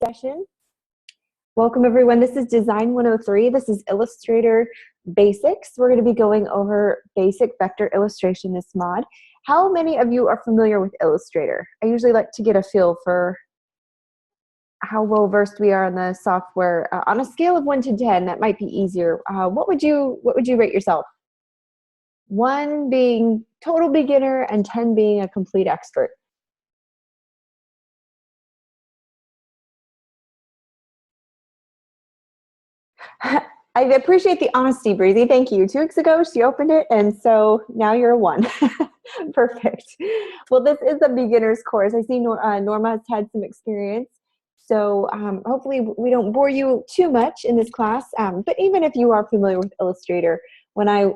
session. Welcome everyone. This is Design 103. This is Illustrator Basics. We're going to be going over basic vector illustration this mod. How many of you are familiar with Illustrator? I usually like to get a feel for how well versed we are in the software. On a scale of 1 to 10, that might be easier. What would you rate yourself? 1 being total beginner and 10 being a complete expert. I appreciate the honesty, Breezy. Thank you. 2 weeks ago, she opened it, and so now you're a 1. Perfect. Well, this is a beginner's course. I see Norma has had some experience, so hopefully we don't bore you too much in this class. But even if you are familiar with Illustrator, when I,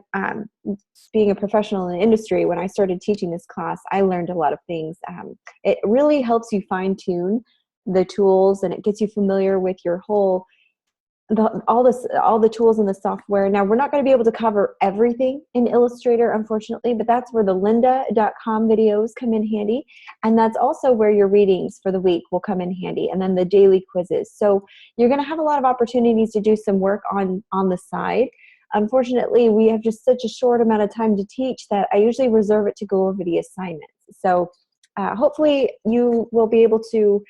being a professional in the industry, when I started teaching this class, I learned a lot of things. It really helps you fine-tune the tools, and it gets you familiar with your whole all the tools in the software. Now, we're not going to be able to cover everything in Illustrator, unfortunately, but that's where the lynda.com videos come in handy, and that's also where your readings for the week will come in handy, and then the daily quizzes. So you're going to have a lot of opportunities to do some work on the side. Unfortunately, we have just such a short amount of time to teach that I usually reserve it to go over the assignments. So hopefully you will be able to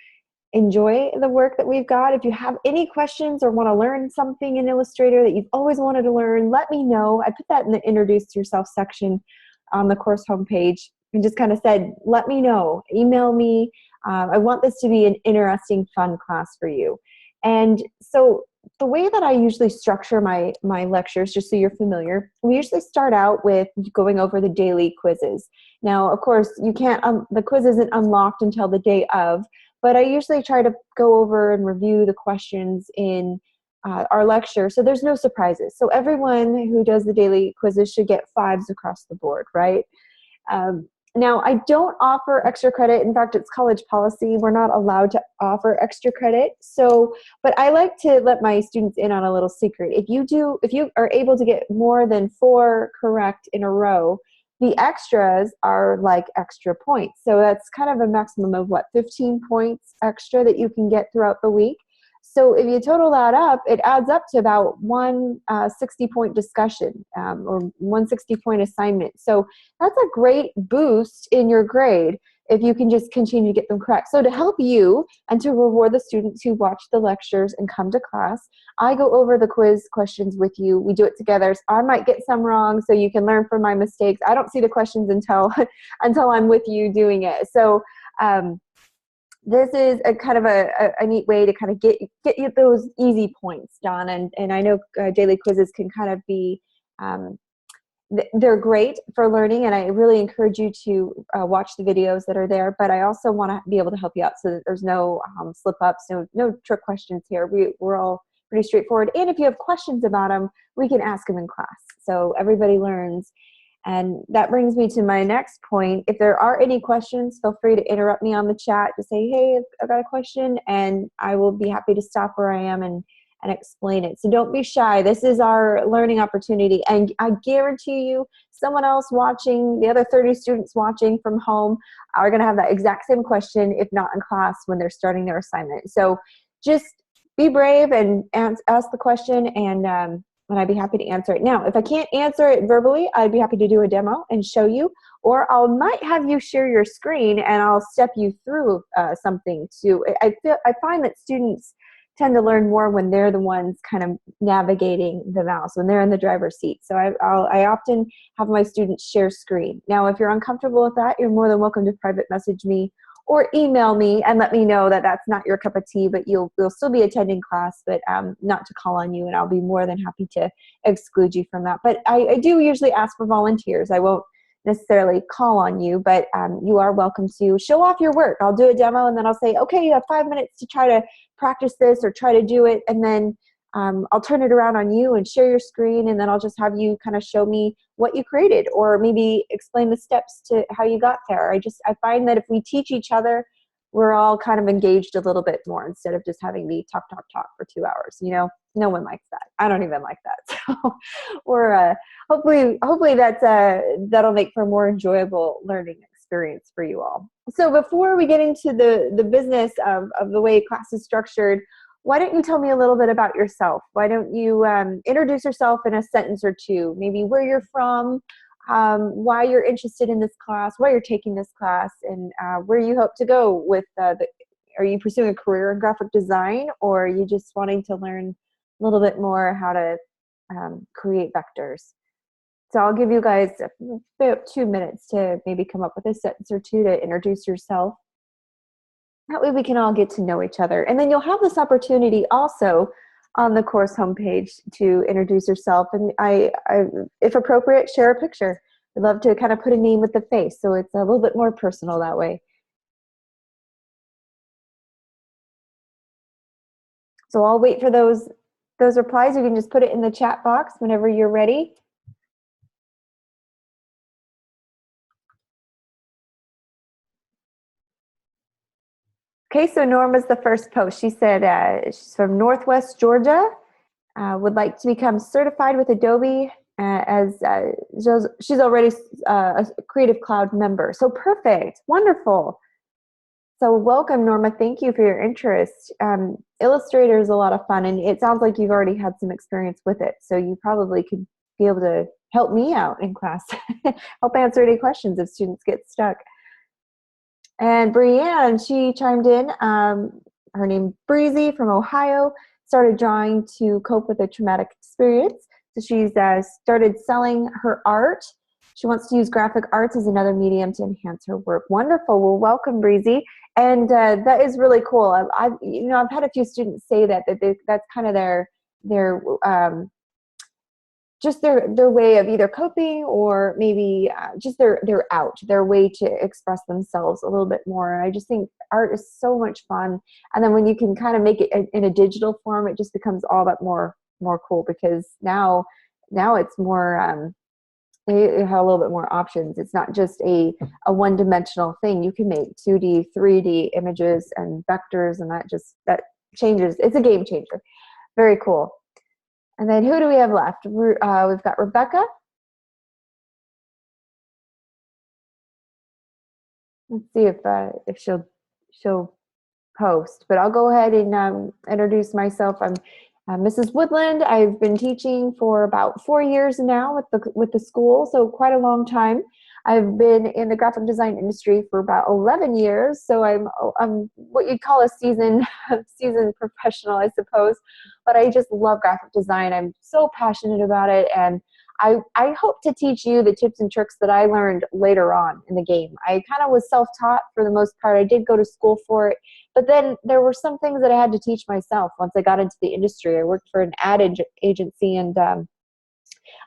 enjoy the work that we've got. If you have any questions or want to learn something in Illustrator that you've always wanted to learn, let me know. I put that in the Introduce Yourself section on the course homepage and just kind of said, let me know, email me. I want this to be an interesting, fun class for you. And so the way that I usually structure my lectures, just so you're familiar, we usually start out with going over the daily quizzes. Now, of course, you can't, the quiz isn't unlocked until the day of, but I usually try to go over and review the questions in our lecture, so there's no surprises. So everyone who does the daily quizzes should get 5s across the board, right? Now, I don't offer extra credit. In fact, it's college policy. We're not allowed to offer extra credit. So, but I like to let my students in on a little secret. If you are able to get more than 4 correct in a row, the extras are like extra points. So that's kind of a maximum of 15 points extra that you can get throughout the week. So if you total that up, it adds up to about 60-point discussion or 160-point assignment. So that's a great boost in your grade if you can just continue to get them correct. So to help you and to reward the students who watch the lectures and come to class, I go over the quiz questions with you. We do it together. So I might get some wrong, so you can learn from my mistakes. I don't see the questions until I'm with you doing it. So this is a kind of a neat way to kind of get you those easy points, Don. And I know daily quizzes can kind of be they're great for learning, and I really encourage you to watch the videos that are there, but I also want to be able to help you out so that there's no slip-ups, no trick questions here. We're all pretty straightforward, and if you have questions about them, we can ask them in class, so everybody learns. And that brings me to my next point. If there are any questions, feel free to interrupt me on the chat to say, hey, I've got a question, and I will be happy to stop where I am and explain it. So don't be shy. This is our learning opportunity. And I guarantee you, someone else watching, the other 30 students watching from home are going to have that exact same question, if not in class, when they're starting their assignment. So just be brave and ask the question, and I'd be happy to answer it. Now, if I can't answer it verbally, I'd be happy to do a demo and show you, or I might have you share your screen and I'll step you through something too. I find that students tend to learn more when they're the ones kind of navigating the mouse, when they're in the driver's seat. So I often have my students share screen. Now, if you're uncomfortable with that, you're more than welcome to private message me or email me and let me know that that's not your cup of tea, but you'll still be attending class, but not to call on you, and I'll be more than happy to exclude you from that. But I do usually ask for volunteers. I won't necessarily call on you, but you are welcome to show off your work. I'll do a demo, and then I'll say, okay, you have 5 minutes to try to practice this or try to do it, and then I'll turn it around on you and share your screen, and then I'll just have you kind of show me what you created, or maybe explain the steps to how you got there. I find that if we teach each other, we're all kind of engaged a little bit more instead of just having me talk for 2 hours. You know, no one likes that. I don't even like that. So, or hopefully that'll make for a more enjoyable learning experience. experience for you all. So before we get into the business of the way class is structured, why don't you tell me a little bit about yourself? Why don't you introduce yourself in a sentence or two, maybe where you're from, why you're interested in this class, why you're taking this class, and where you hope to go with are you pursuing a career in graphic design, or are you just wanting to learn a little bit more how to create vectors? So I'll give you guys about 2 minutes to maybe come up with a sentence or two to introduce yourself. That way we can all get to know each other. And then you'll have this opportunity also on the course homepage to introduce yourself. And I if appropriate, share a picture. I'd love to kind of put a name with the face, so it's a little bit more personal that way. So I'll wait for those replies. You can just put it in the chat box whenever you're ready. Okay, so Norma's the first post. She said she's from Northwest Georgia, would like to become certified with Adobe she's already a Creative Cloud member. So perfect, wonderful. So welcome, Norma. Thank you for your interest. Illustrator is a lot of fun, and it sounds like you've already had some experience with it. So you probably could be able to help me out in class, help answer any questions if students get stuck. And Brianne, she chimed in, her name Breezy from Ohio, started drawing to cope with a traumatic experience. So she's started selling her art. She wants to use graphic arts as another medium to enhance her work. Wonderful. Well, welcome, Breezy. And that is really cool. I've had a few students say that's kind of their just their way of either coping or maybe just their way to express themselves a little bit more. And I just think art is so much fun. And then when you can kind of make it in a digital form, it just becomes all that more cool, because now it's more, you have a little bit more options. It's not just a one-dimensional thing. You can make 2D, 3D images and vectors, and that changes. It's a game changer. Very cool. And then who do we have left? We've got Rebecca. Let's see if she'll post. But I'll go ahead and introduce myself. I'm Mrs. Woodland. I've been teaching for about 4 years now with the school, so quite a long time. I've been in the graphic design industry for about 11 years, so I'm what you'd call a seasoned professional, I suppose. But I just love graphic design. I'm so passionate about it, and I hope to teach you the tips and tricks that I learned later on in the game. I kind of was self-taught for the most part. I did go to school for it, but then there were some things that I had to teach myself once I got into the industry. I worked for an ad agency, and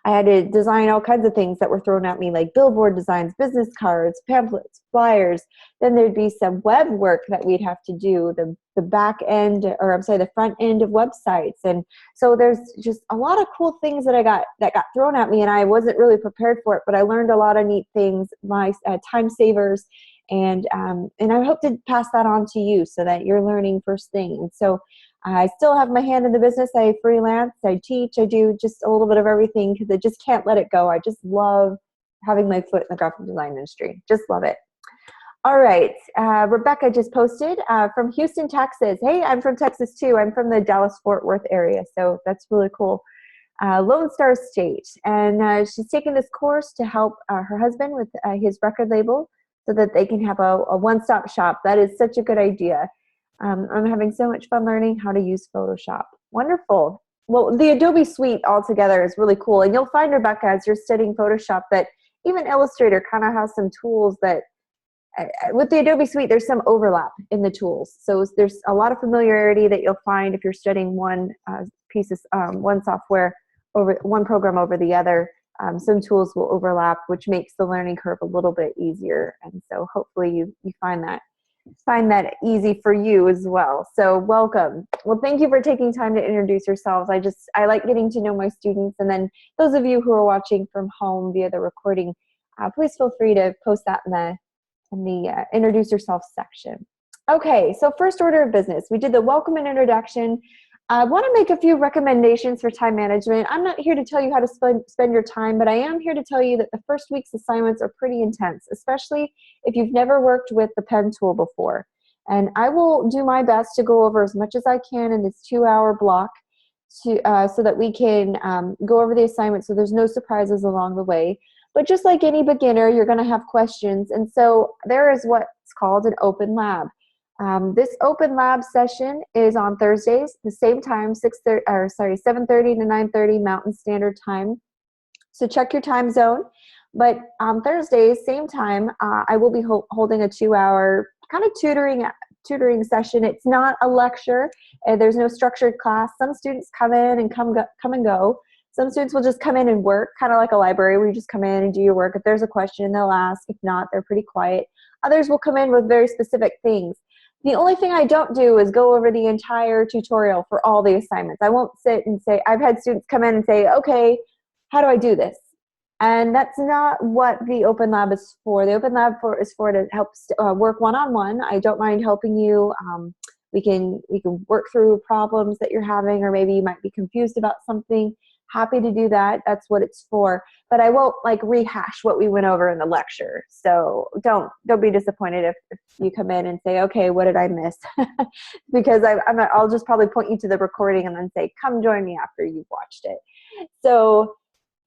I had to design all kinds of things that were thrown at me, like billboard designs, business cards, pamphlets, flyers. Then there'd be some web work that we'd have to do, the back end, the front end of websites. And so there's just a lot of cool things that got thrown at me, and I wasn't really prepared for it, but I learned a lot of neat things, my time savers, and I hope to pass that on to you so that you're learning first thing. And so I still have my hand in the business. I freelance, I teach, I do just a little bit of everything because I just can't let it go. I just love having my foot in the graphic design industry. Just love it. All right, Rebecca just posted from Houston, Texas. Hey, I'm from Texas too. I'm from the Dallas-Fort Worth area, so that's really cool. Lone Star State. And she's taking this course to help her husband with his record label so that they can have a one-stop shop. That is such a good idea. I'm having so much fun learning how to use Photoshop. Wonderful. Well, the Adobe Suite altogether is really cool. And you'll find, Rebecca, as you're studying Photoshop, that even Illustrator kind of has some tools that, with the Adobe Suite, there's some overlap in the tools. So there's a lot of familiarity that you'll find if you're studying one one software over one program over the other. Some tools will overlap, which makes the learning curve a little bit easier. And so hopefully you find that easy for you as well. So welcome. Well, thank you for taking time to introduce yourselves. I like getting to know my students. And then those of you who are watching from home via the recording, please feel free to post that in the introduce yourself section. Okay, so first order of business. We did the welcome and introduction. I want to make a few recommendations for time management. I'm not here to tell you how to spend your time, but I am here to tell you that the first week's assignments are pretty intense, especially if you've never worked with the pen tool before. And I will do my best to go over as much as I can in this 2-hour block so that we can go over the assignment so there's no surprises along the way. But just like any beginner, you're going to have questions. And so there is what's called an open lab. This open lab session is on Thursdays, the same time, 7:30 to 9:30 Mountain Standard Time. So check your time zone. But on Thursdays, same time, I will be holding a 2-hour kind of tutoring session. It's not a lecture. There's no structured class. Some students come in and come and go. Some students will just come in and work, kind of like a library where you just come in and do your work. If there's a question, they'll ask. If not, they're pretty quiet. Others will come in with very specific things. The only thing I don't do is go over the entire tutorial for all the assignments. I won't sit and say, I've had students come in and say, okay, how do I do this? And that's not what the Open Lab is for. The Open Lab is for to help work one-on-one. I don't mind helping you. We can work through problems that you're having, or maybe you might be confused about something. Happy to do that. That's what it's for. But I won't like rehash what we went over in the lecture. So don't be disappointed if you come in and say, okay, what did I miss? Because I'll just probably point you to the recording and then say, come join me after you've watched it. So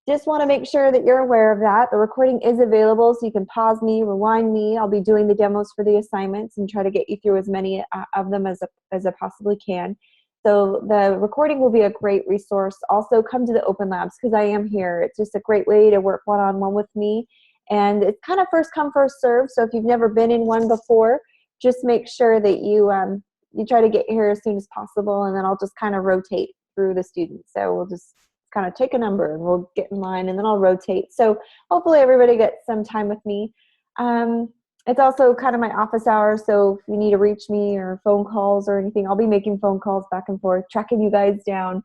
just want to make sure that you're aware of that. The recording is available, so you can pause me, rewind me. I'll be doing the demos for the assignments and try to get you through as many of them as I possibly can. So the recording will be a great resource. Also, come to the Open Labs because I am here. It's just a great way to work one-on-one with me. And it's kind of first come, first serve. So if you've never been in one before, just make sure that you try to get here as soon as possible, and then I'll just kind of rotate through the students. So we'll just kind of take a number and we'll get in line, and then I'll rotate. So hopefully everybody gets some time with me. It's also kind of my office hours, so if you need to reach me or phone calls or anything, I'll be making phone calls back and forth, tracking you guys down,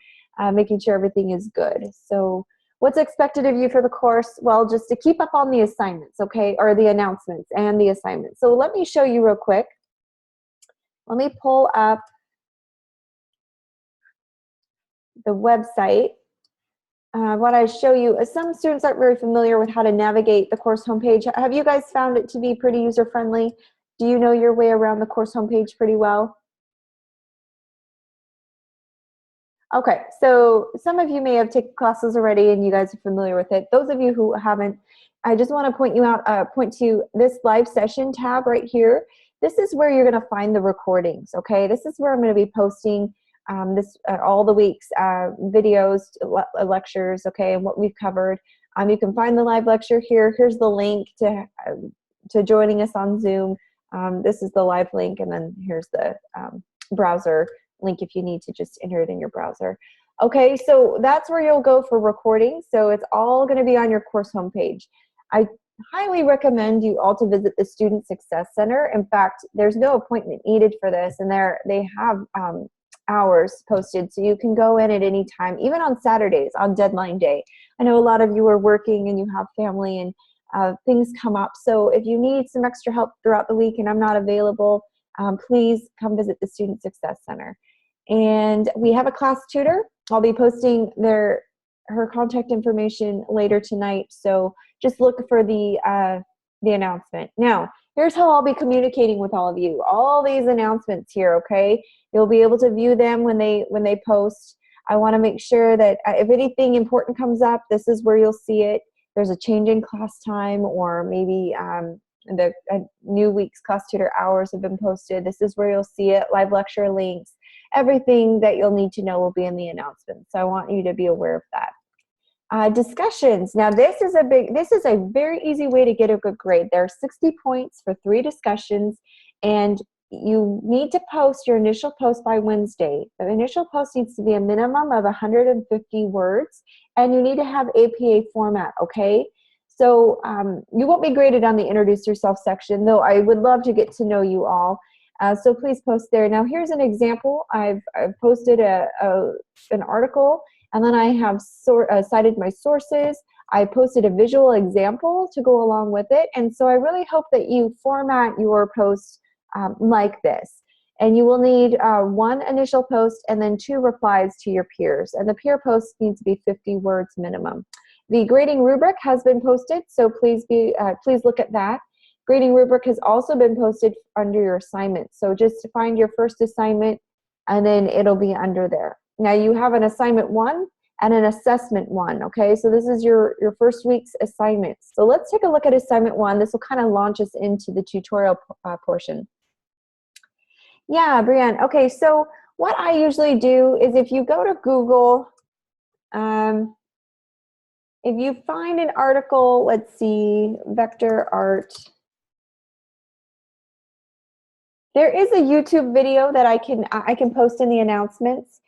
making sure everything is good. So what's expected of you for the course? Well, just to keep up on the assignments, okay, or the announcements and the assignments. So let me show you real quick. Let me pull up the website. What I show you is some students aren't very familiar with how to navigate the course homepage. Have you guys found it to be pretty user-friendly? Do you know your way around the course homepage pretty well? Okay, so some of you may have taken classes already and you guys are familiar with it. Those of you who haven't, I just want to point to this live session tab right here. This is where you're going to find the recordings, okay? This is where I'm going to be posting all the week's videos, lectures, okay, and what we've covered. You can find the live lecture here. Here's the link to joining us on Zoom. This is the live link, and then here's the browser link if you need to just enter it in your browser. Okay, so that's where you'll go for recording. So it's all going to be on your course homepage. I highly recommend you all to visit the Student Success Center. In fact, there's no appointment needed for this, and they have hours posted, so you can go in at any time, even on Saturdays on deadline day. I know a lot of you are working and you have family and things come up, so if you need some extra help throughout the week and I'm not available, please come visit the Student Success Center. And we have a class tutor. I'll be posting her contact information later tonight, so just look for the announcement. Now, here's how I'll be communicating with all of you. All these announcements here, okay? You'll be able to view them when they post. I want to make sure that if anything important comes up, this is where you'll see it. There's a change in class time, or maybe the new week's class tutor hours have been posted. This is where you'll see it. Live lecture links. Everything that you'll need to know will be in the announcement. So I want you to be aware of that. Discussions. Now this is a very easy way to get a good grade. There are 60 points for 3 discussions, and you need to post your initial post by Wednesday. The initial post needs to be a minimum of 150 words, and you need to have APA format, okay? So you won't be graded on the introduce yourself section, though I would love to get to know you all. So please post there. Now here's an example. I've posted an article, and then I have cited my sources. I posted a visual example to go along with it, and so I really hope that you format your posts like this. And you will need 1 initial post and then 2 replies to your peers. And the peer post needs to be 50 words minimum. The grading rubric has been posted, so please look at that. Grading rubric has also been posted under your assignments. So just find your first assignment and then it'll be under there. Now you have an assignment 1 and an assessment 1, okay? So this is your first week's assignments. So let's take a look at assignment 1. This will kind of launch us into the tutorial portion. Yeah, Brianne. Okay, so what I usually do is if you go to Google, if you find an article, let's see, vector art. There is a YouTube video that I can post in the announcements.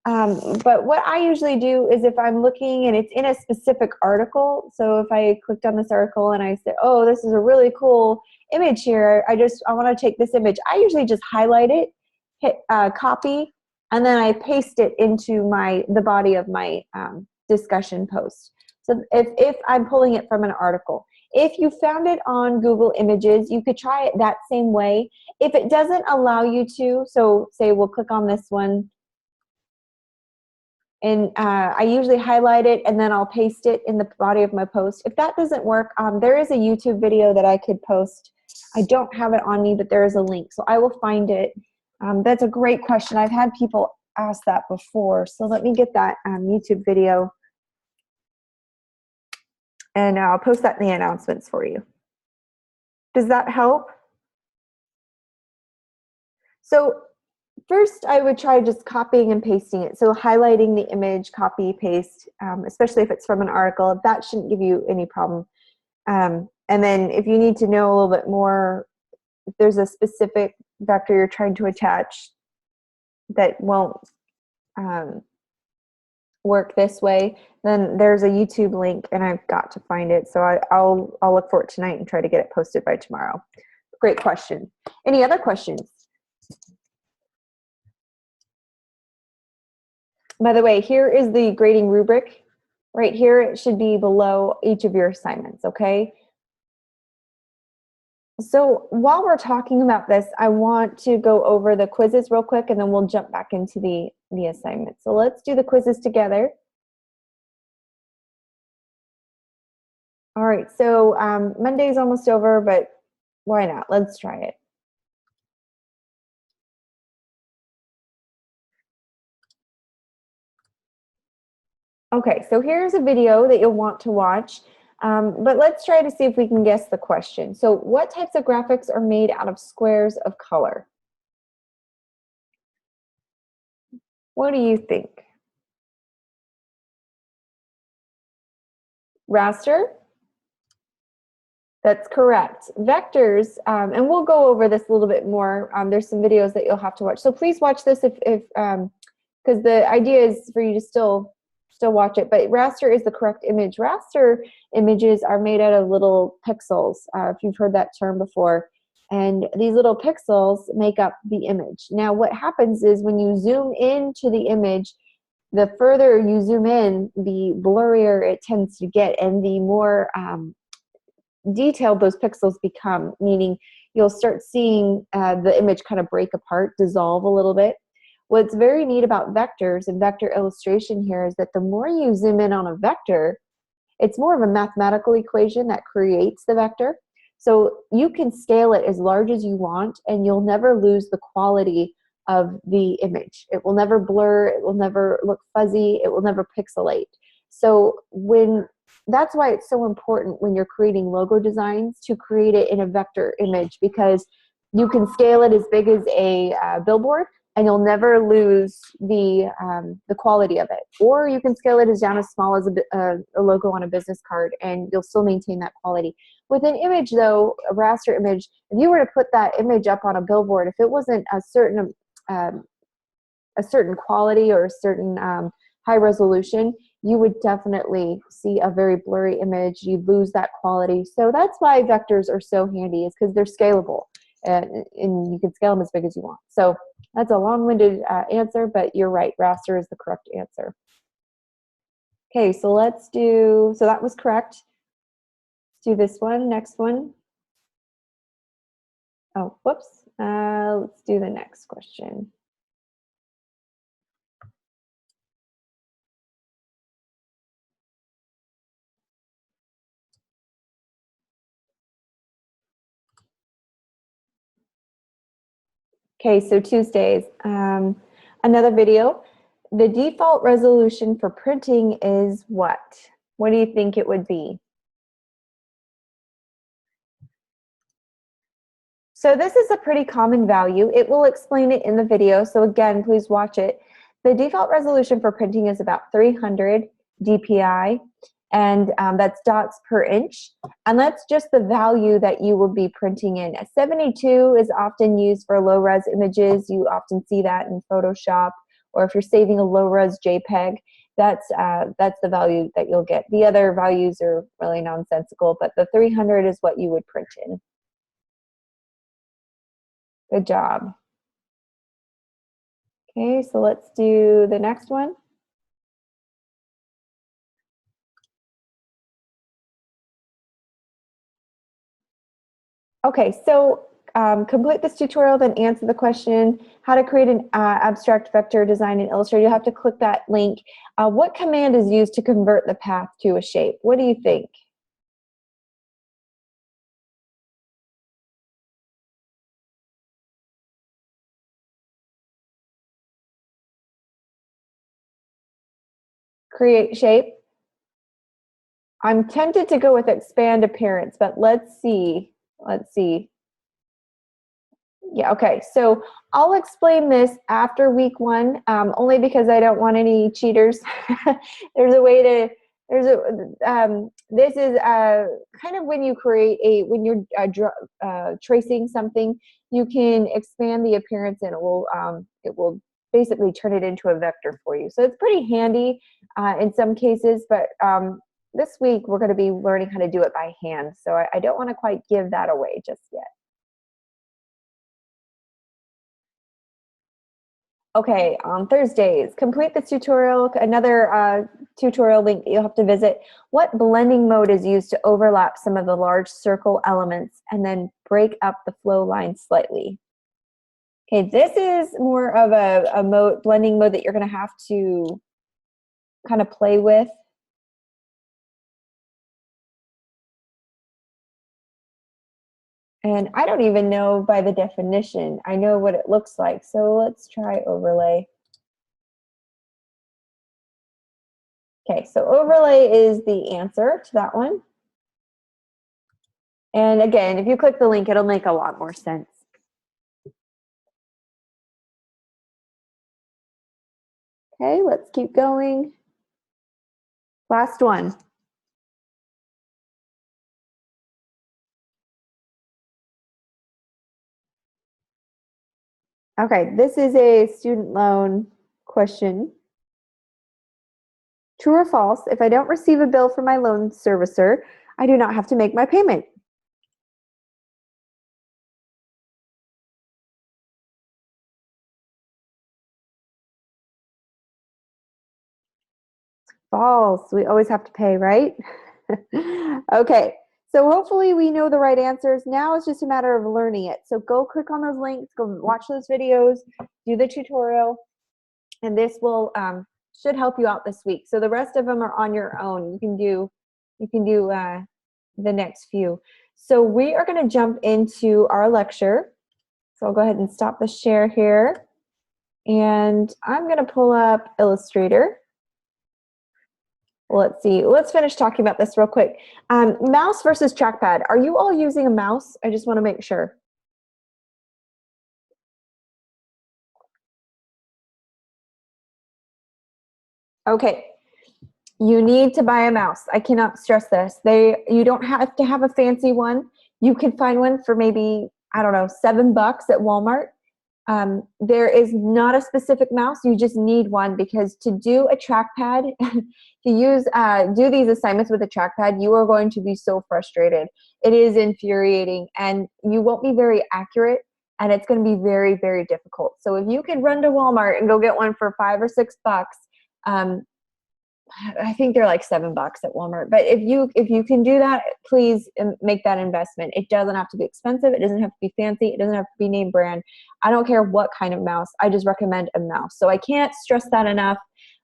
But what I usually do is if I'm looking and it's in a specific article, so if I clicked on this article and I said, oh, this is a really cool image here, I want to take this image, I usually just highlight it, hit copy, and then I paste it into the body of my discussion post. So if I'm pulling it from an article. If you found it on Google Images, you could try it that same way. If it doesn't allow you to, so say we'll click on this one, and I usually highlight it and then I'll paste it in the body of my post. If that doesn't work, there is a YouTube video that I could post. I don't have it on me, but there is a link, so I will find it. That's a great question. I've had people ask that before, so let me get that YouTube video and I'll post that in the announcements for you. Does that help? So first, I would try just copying and pasting it. So highlighting the image, copy, paste, especially if it's from an article. That shouldn't give you any problem. And then if you need to know a little bit more, if there's a specific vector you're trying to attach that won't work this way, then there's a YouTube link and I've got to find it. So I'll look for it tonight and try to get it posted by tomorrow. Great question. Any other questions? By the way, here is the grading rubric. Right here, it should be below each of your assignments, okay? So while we're talking about this, I want to go over the quizzes real quick and then we'll jump back into the assignment. So let's do the quizzes together. All right, so Monday's almost over, but why not? Let's try it. Okay, so here's a video that you'll want to watch, but let's try to see if we can guess the question. So what types of graphics are made out of squares of color? What do you think? Raster? That's correct. Vectors, and we'll go over this a little bit more. There's some videos that you'll have to watch. So please watch this if because the idea is for you to still watch it. But raster is the correct image. Raster images are made out of little pixels, if you've heard that term before. And these little pixels make up the image. Now what happens is when you zoom into the image, the further you zoom in, the blurrier it tends to get and the more detailed those pixels become, meaning you'll start seeing the image kind of break apart, dissolve a little bit. What's very neat about vectors and vector illustration here is that the more you zoom in on a vector, it's more of a mathematical equation that creates the vector. So you can scale it as large as you want and you'll never lose the quality of the image. It will never blur, it will never look fuzzy, it will never pixelate. So that's why it's so important when you're creating logo designs to create it in a vector image, because you can scale it as big as a billboard and you'll never lose the quality of it. Or you can scale it as down as small as a logo on a business card and you'll still maintain that quality. With an image though, a raster image, if you were to put that image up on a billboard, if it wasn't a certain quality or a certain high resolution, you would definitely see a very blurry image. You'd lose that quality. So that's why vectors are so handy, is because they're scalable and you can scale them as big as you want. So that's a long-winded answer, but you're right, raster is the correct answer. Okay, so so that was correct. Let's do this one, next one. Oh, whoops, Let's do the next question. Okay, so Tuesdays. Another video. The default resolution for printing is what? What do you think it would be? So this is a pretty common value. It will explain it in the video, so again, please watch it. The default resolution for printing is about 300 dpi, and that's dots per inch. And that's just the value that you will be printing in. A 72 is often used for low-res images. You often see that in Photoshop, or if you're saving a low-res JPEG, that's the value that you'll get. The other values are really nonsensical, but the 300 is what you would print in. Good job. Okay, so let's do the next one. Okay, so complete this tutorial, then answer the question, how to create an abstract vector design in Illustrator. You'll have to click that link. What command is used to convert the path to a shape? What do you think? Create shape. I'm tempted to go with expand appearance, but let's see. Let's see. Yeah, okay, so I'll explain this after week 1, only because I don't want any cheaters. There's a way to, this is kind of when you create when you're tracing something, you can expand the appearance and it will basically turn it into a vector for you. So it's pretty handy in some cases, but this week we're gonna be learning how to do it by hand. So I don't wanna quite give that away just yet. Okay, on Thursdays, complete this tutorial, another tutorial link that you'll have to visit. What blending mode is used to overlap some of the large circle elements and then break up the flow line slightly? Okay, this is more of a blending mode that you're gonna have to kind of play with. And I don't even know by the definition. I know what it looks like. So let's try overlay. Okay, so overlay is the answer to that one. And again, if you click the link, it'll make a lot more sense. Okay, let's keep going. Last one. Okay, this is a student loan question. True or false, if I don't receive a bill from my loan servicer, I do not have to make my payment. False. We always have to pay, right? Okay, so hopefully we know the right answers. Now it's just a matter of learning it. So go click on those links, go watch those videos, do the tutorial, and this will should help you out this week. So the rest of them are on your own. You can do the next few. So we are going to jump into our lecture. So I'll go ahead and stop the share here. And I'm going to pull up Illustrator. Let's see. Let's finish talking about this real quick. Mouse versus trackpad. Are you all using a mouse? I just want to make sure. Okay. You need to buy a mouse. I cannot stress this. You don't have to have a fancy one. You can find one for maybe, I don't know, $7 at Walmart. There is not a specific mouse. You just need one, because to do a trackpad, to do these assignments with a trackpad, you are going to be so frustrated. It is infuriating, and you won't be very accurate, and it's going to be very, very difficult. So if you can run to Walmart and go get one for $5 or $6, I think they're like $7 at Walmart. But if you can do that, please make that investment. It doesn't have to be expensive. It doesn't have to be fancy. It doesn't have to be name brand. I don't care what kind of mouse. I just recommend a mouse. So I can't stress that enough.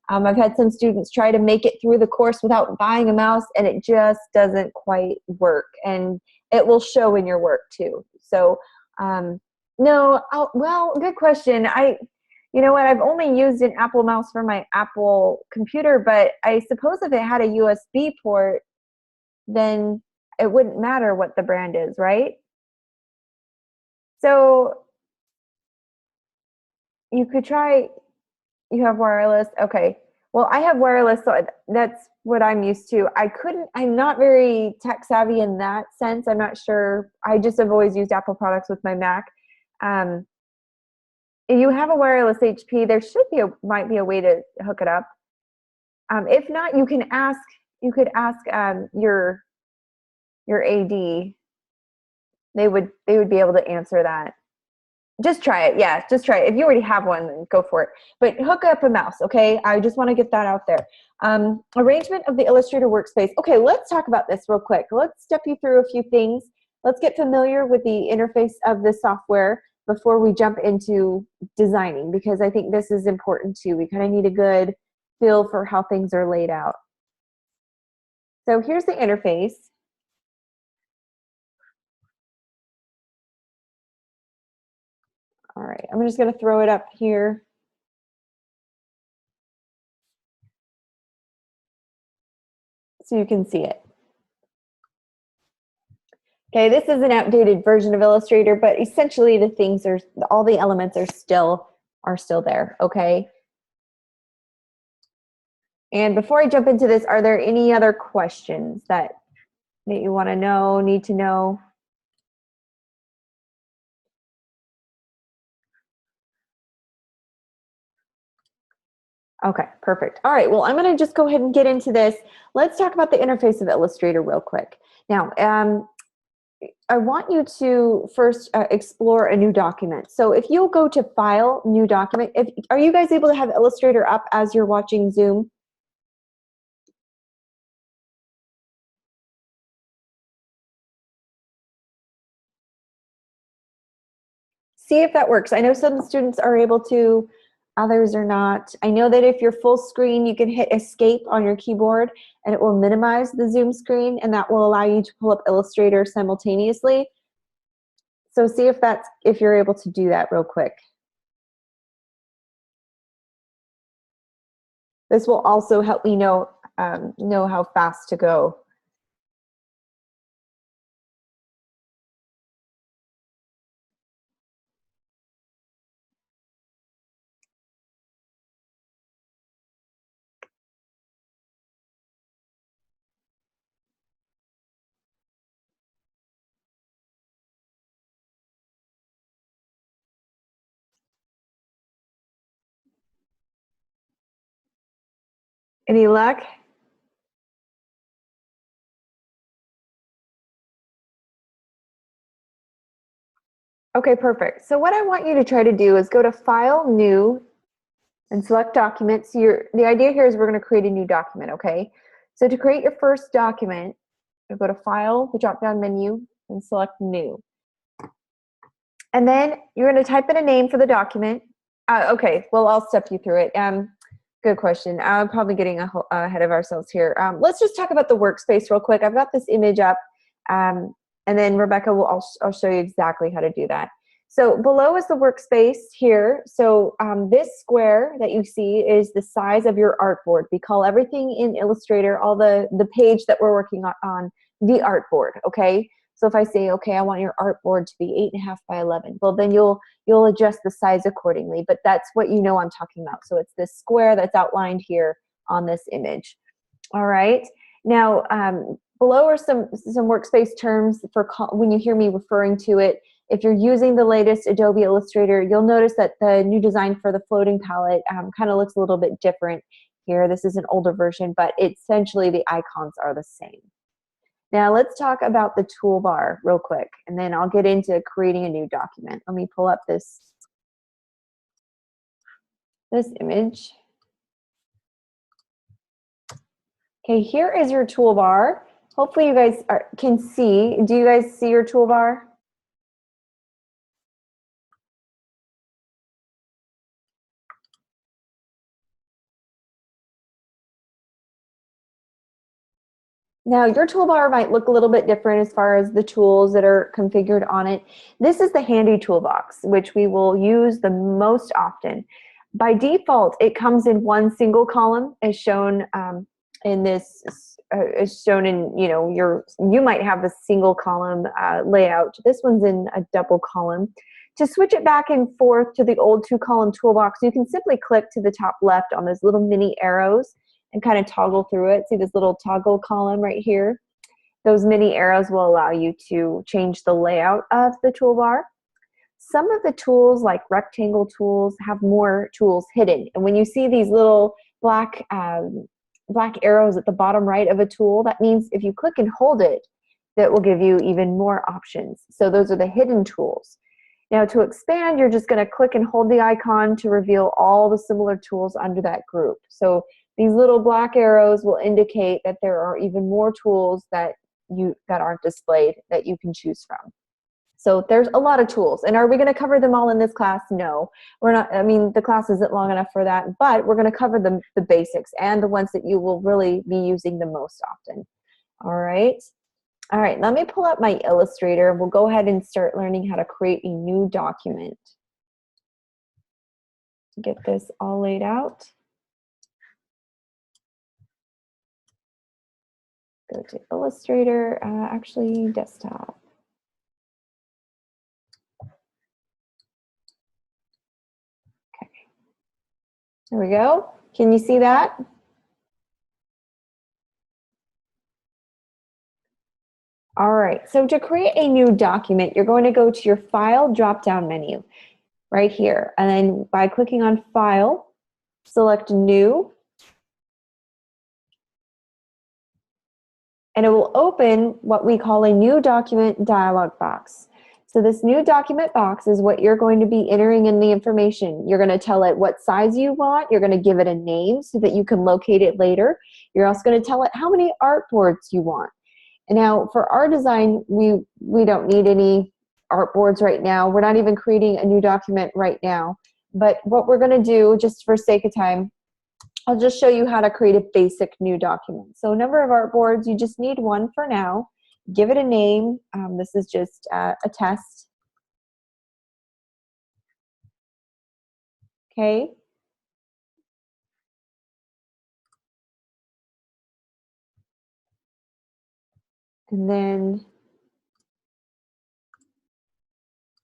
I've had some students try to make it through the course without buying a mouse, and it just doesn't quite work. And it will show in your work too. So no, well, good question. You know what? I've only used an Apple mouse for my Apple computer, but I suppose if it had a USB port, then it wouldn't matter what the brand is, right? So you could try, you have wireless. Okay. Well, I have wireless, so that's what I'm used to. I'm not very tech savvy in that sense. I'm not sure. I just have always used Apple products with my Mac. If you have a wireless HP, there might be a way to hook it up. If not, you could ask your AD. They would be able to answer that. Just try it. Yeah, just try it. If you already have one, then go for it. But hook up a mouse, okay? I just want to get that out there. Arrangement of the Illustrator workspace. Okay, let's talk about this real quick. Let's step you through a few things. Let's get familiar with the interface of the software before we jump into designing, because I think this is important too. We kind of need a good feel for how things are laid out. So here's the interface. All right, I'm just going to throw it up here. So you can see it. Okay, this is an outdated version of Illustrator, but essentially all the elements are still there, okay? And before I jump into this, are there any other questions that you want to know, need to know? Okay, perfect. All right, well, I'm going to just go ahead and get into this. Let's talk about the interface of Illustrator real quick. Now, I want you to first explore a new document. So if you'll go to File, New Document, are you guys able to have Illustrator up as you're watching Zoom? See if that works. I know some students are able to, others are not. I know that if you're full screen, you can hit Escape on your keyboard and it will minimize the Zoom screen, and that will allow you to pull up Illustrator simultaneously. So see if you're able to do that real quick. This will also help me know how fast to go. Any luck? Okay, perfect. So what I want you to try to do is go to File, New, and select Document. So the idea here is we're going to create a new document, okay? So to create your first document, you go to File, the drop-down menu, and select New. And then you're going to type in a name for the document. Okay, well, I'll step you through it. Good question. I'm probably getting ahead of ourselves here. Let's just talk about the workspace real quick. I've got this image up, and then Rebecca I'll show you exactly how to do that. So below is the workspace here. So this square that you see is the size of your artboard. We call everything in Illustrator, all the page that we're working on the artboard, okay? So if I say, okay, I want your artboard to be 8.5 by 11, well, then you'll adjust the size accordingly, but that's what you know I'm talking about. So it's this square that's outlined here on this image. All right. Now, below are some workspace terms for when you hear me referring to it. If you're using the latest Adobe Illustrator, you'll notice that the new design for the floating palette kind of looks a little bit different here. This is an older version, but essentially the icons are the same. Now let's talk about the toolbar real quick, and then I'll get into creating a new document. Let me pull up this image. Okay, here is your toolbar. Hopefully you guys can see. Do you guys see your toolbar? Now, your toolbar might look a little bit different as far as the tools that are configured on it. This is the handy toolbox, which we will use the most often. By default, it comes in one single column, as shown in this. Is shown in, you might have a single column layout. This one's in a double column. To switch it back and forth to the old 2-column toolbox, you can simply click to the top left on those little mini arrows and kind of toggle through it. See this little toggle column right here? Those mini arrows will allow you to change the layout of the toolbar. Some of the tools, like rectangle tools, have more tools hidden. And when you see these little black arrows at the bottom right of a tool, that means if you click and hold it, that will give you even more options. So those are the hidden tools. Now to expand, you're just going to click and hold the icon to reveal all the similar tools under that group. So these little black arrows will indicate that there are even more tools that aren't displayed that you can choose from. So there's a lot of tools. And are we going to cover them all in this class? No, we're not. I mean, the class isn't long enough for that, but we're going to cover the basics and the ones that you will really be using the most often. All right. All right, let me pull up my Illustrator. We'll go ahead and start learning how to create a new document. Get this all laid out. Go to Illustrator, actually desktop. Okay, there we go. Can you see that? All right, so to create a new document, you're going to go to your File drop-down menu right here. And then by clicking on File, select New. And it will open what we call a new document dialog box. So this new document box is what you're going to be entering in the information. You're going to tell it what size you want. You're going to give it a name so that you can locate it later. You're also going to tell it how many artboards you want. And now for our design, we don't need any artboards right now. We're not even creating a new document right now. But what we're going to do, just for sake of time, I'll just show you how to create a basic new document. So number of artboards, you just need one for now. Give it a name. This is just a test. Okay. And then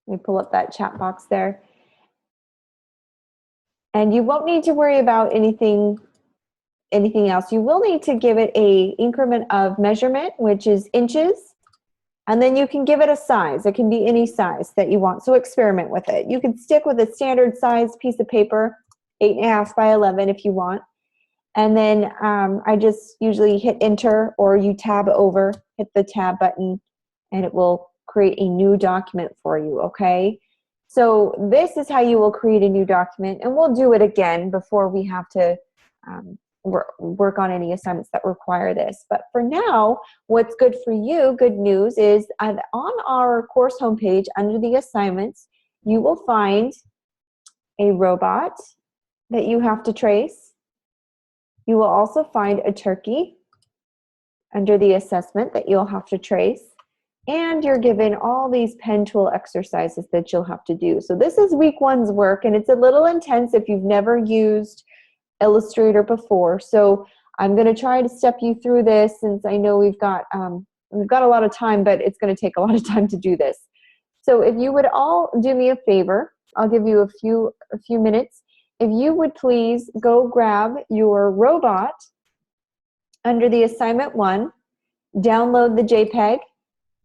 let me pull up that chat box there. And you won't need to worry about anything else. You will need to give it a increment of measurement, which is inches. And then you can give it a size. It can be any size that you want. So experiment with it. You can stick with a standard size piece of paper, 8.5 by 11 if you want. And then I just usually hit enter, or you tab over, hit the tab button, and it will create a new document for you, okay? So this is how you will create a new document, and we'll do it again before we have to work on any assignments that require this. But for now, what's good for you, good news, is on our course homepage under the assignments, you will find a robot that you have to trace. You will also find a turkey under the assessment that you'll have to trace. And you're given all these pen tool exercises that you'll have to do. So this is week 1's work, and it's a little intense if you've never used Illustrator before. So I'm going to try to step you through this, since I know we've got a lot of time, but it's going to take a lot of time to do this. So if you would all do me a favor, I'll give you a few minutes. If you would please go grab your robot under the assignment 1, download the JPEG,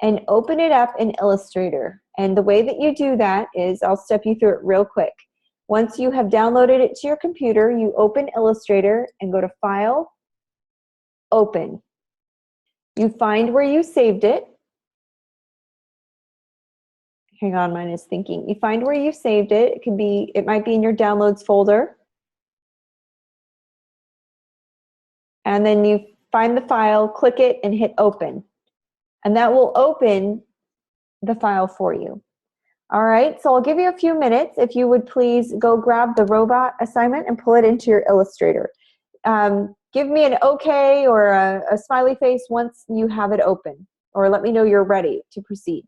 and open it up in Illustrator. And the way that you do that is, I'll step you through it real quick. Once you have downloaded it to your computer, you open Illustrator and go to File, Open. You find where you saved it. Hang on, mine is thinking. You find where you saved it. It might be in your Downloads folder. And then you find the file, click it, and hit open. And that will open the file for you. All right, so I'll give you a few minutes. If you would please go grab the robot assignment and pull it into your Illustrator. Give me an okay or a smiley face once you have it open, or let me know you're ready to proceed.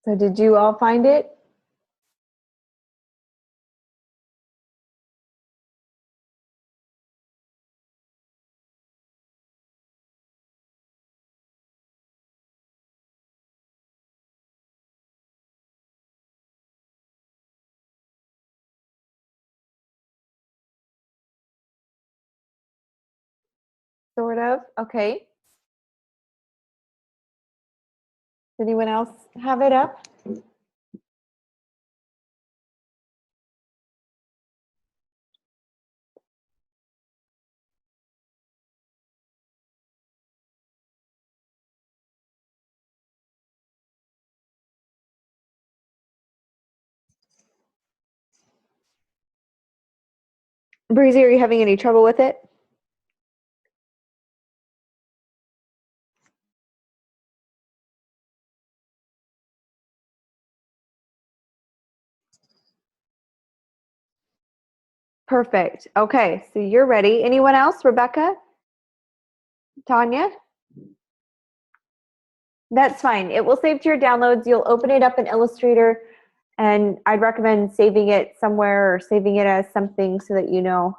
So did you all find it? Sort of, okay. Does anyone else have it up? Breezy, are you having any trouble with it? Perfect. Okay, so you're ready. Anyone else? Rebecca? Tanya? That's fine. It will save to your downloads. You'll open it up in Illustrator, and I'd recommend saving it somewhere or saving it as something so that you know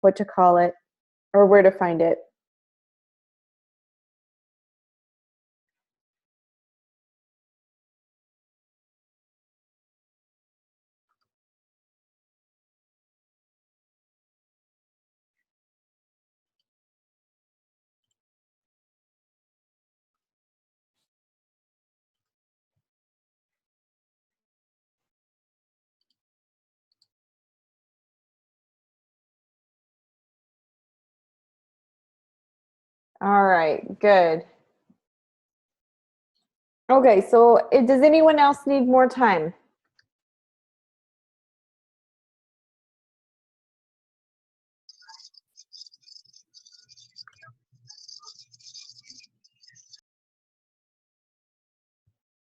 what to call it or where to find it. All right, good. Okay, so does anyone else need more time?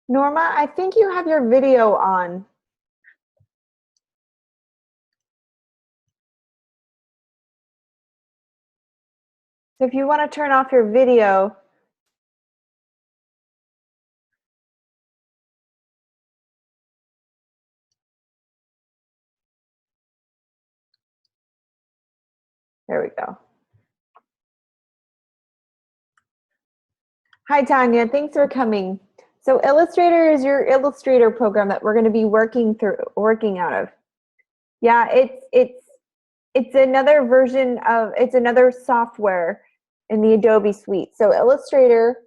Norma, I think you have your video on. So if you want to turn off your video. There we go. Hi, Tanya. Thanks for coming. So Illustrator is your Illustrator program that we're going to be working out of. Yeah, it's another version of, it's another software in the Adobe suite. So Illustrator,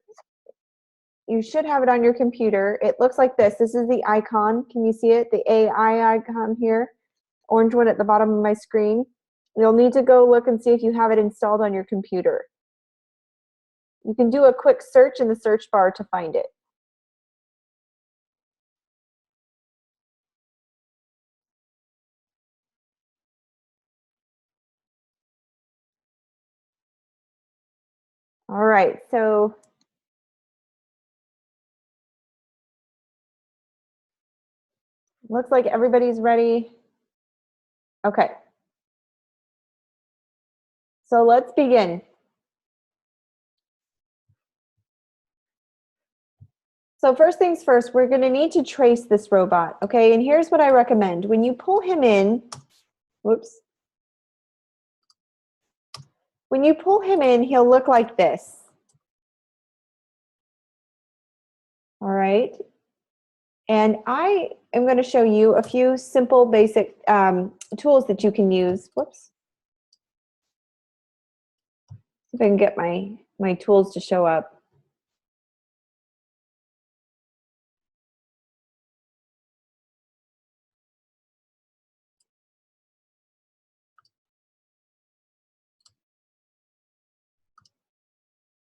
you should have it on your computer. It looks like this. This is the icon. Can you see it? The AI icon here, orange one at the bottom of my screen. You'll need to go look and see if you have it installed on your computer. You can do a quick search in the search bar to find it. All right, so looks like everybody's ready. Okay. So let's begin. So first things first, we're going to need to trace this robot, okay? And here's what I recommend. When you pull him in, whoops. When you pull him in, he'll look like this. All right. And I am going to show you a few simple, basic tools that you can use. Whoops. If I can get my tools to show up.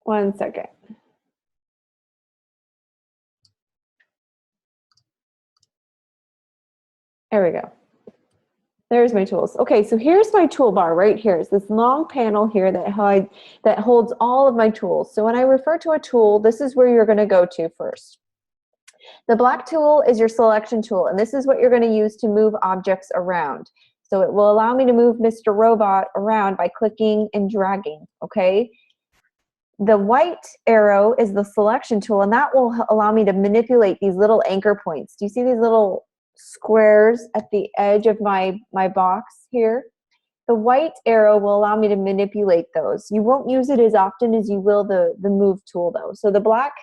One second. There we go. There's my tools. Okay, so here's my toolbar right here. It's this long panel here that holds all of my tools. So when I refer to a tool, this is where you're going to go to first. The black tool is your selection tool, and this is what you're going to use to move objects around. So it will allow me to move Mr. Robot around by clicking and dragging, okay? The white arrow is the selection tool, and that will allow me to manipulate these little anchor points. Do you see these little squares at the edge of my box here? The white arrow will allow me to manipulate those. You won't use it as often as you will the move tool though. So the black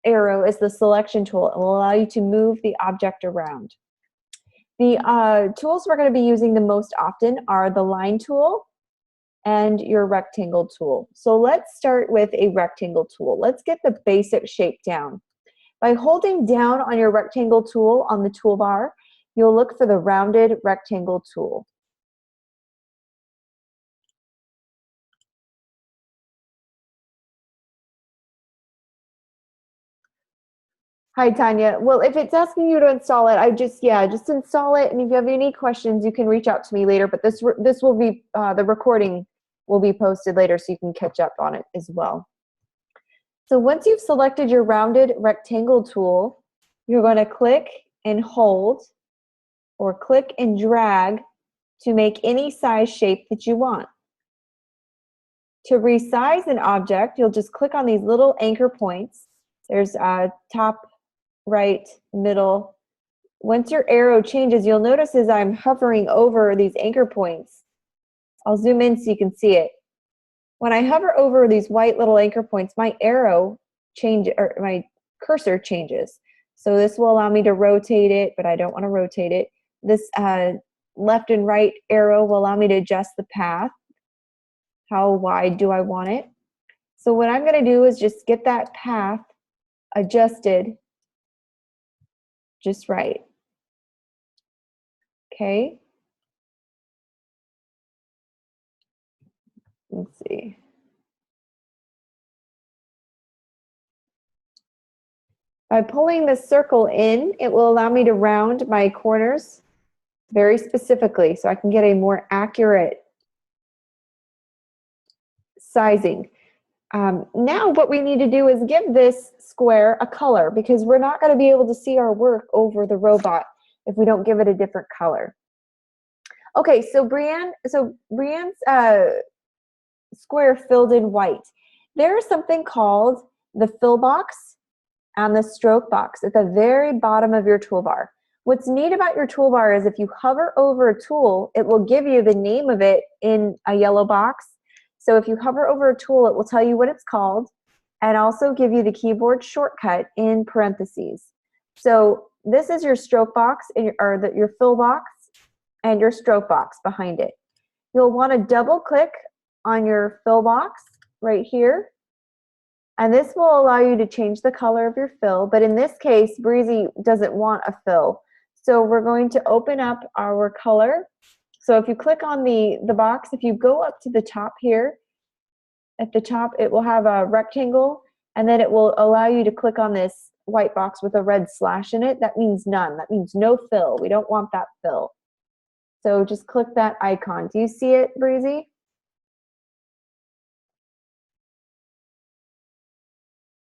arrow is the selection tool. It will allow you to move the object around. The tools we're going to be using the most often are the line tool and your rectangle tool. So let's start with a rectangle tool. Let's get the basic shape down. By holding down on your rectangle tool on the toolbar, you'll look for the rounded rectangle tool. Hi, Tanya. Well, if it's asking you to install it, just install it. And if you have any questions, you can reach out to me later. But this will be, the recording will be posted later so you can catch up on it as well. So once you've selected your rounded rectangle tool, you're going to click and hold or click and drag to make any size shape that you want. To resize an object, you'll just click on these little anchor points. There's top, right, middle. Once your arrow changes, you'll notice as I'm hovering over these anchor points, I'll zoom in so you can see it. When I hover over these white little anchor points, my arrow changes, or my cursor changes. So this will allow me to rotate it, but I don't want to rotate it. This left and right arrow will allow me to adjust the path. How wide do I want it? So what I'm going to do is just get that path adjusted just right. Okay. Let's see. By pulling the circle in, it will allow me to round my corners very specifically so I can get a more accurate sizing. Now what we need to do is give this square a color because we're not going to be able to see our work over the robot if we don't give it a different color. Okay, so Brianne's square filled in white. There's something called the fill box and the stroke box at the very bottom of your toolbar. What's neat about your toolbar is if you hover over a tool, it will give you the name of it in a yellow box. So if you hover over a tool, it will tell you what it's called and also give you the keyboard shortcut in parentheses. So this is your stroke box, or your fill box and your stroke box behind it. You'll want to double click on your fill box right here. And this will allow you to change the color of your fill. But in this case, Breezy doesn't want a fill. So we're going to open up our color. So if you click on the box, if you go up to the top here, at the top it will have a rectangle, and then it will allow you to click on this white box with a red slash in it. That means none. That means no fill. We don't want that fill. So just click that icon. Do you see it, Breezy?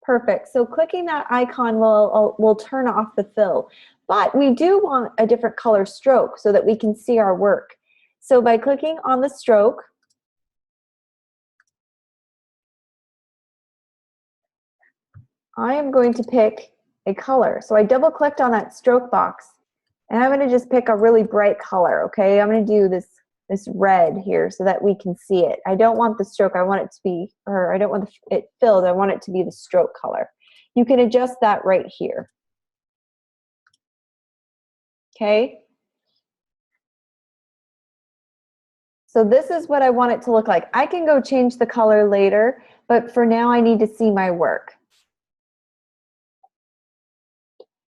Perfect. So clicking that icon will turn off the fill. But we do want a different color stroke so that we can see our work. So by clicking on the stroke, I am going to pick a color. So I double clicked on that stroke box and I'm going to just pick a really bright color. Okay, I'm going to do this red here so that we can see it. I don't want the stroke. I want it to be, or I don't want it filled. I want it to be the stroke color. You can adjust that right here. Okay. So this is what I want it to look like. I can go change the color later, but for now I need to see my work.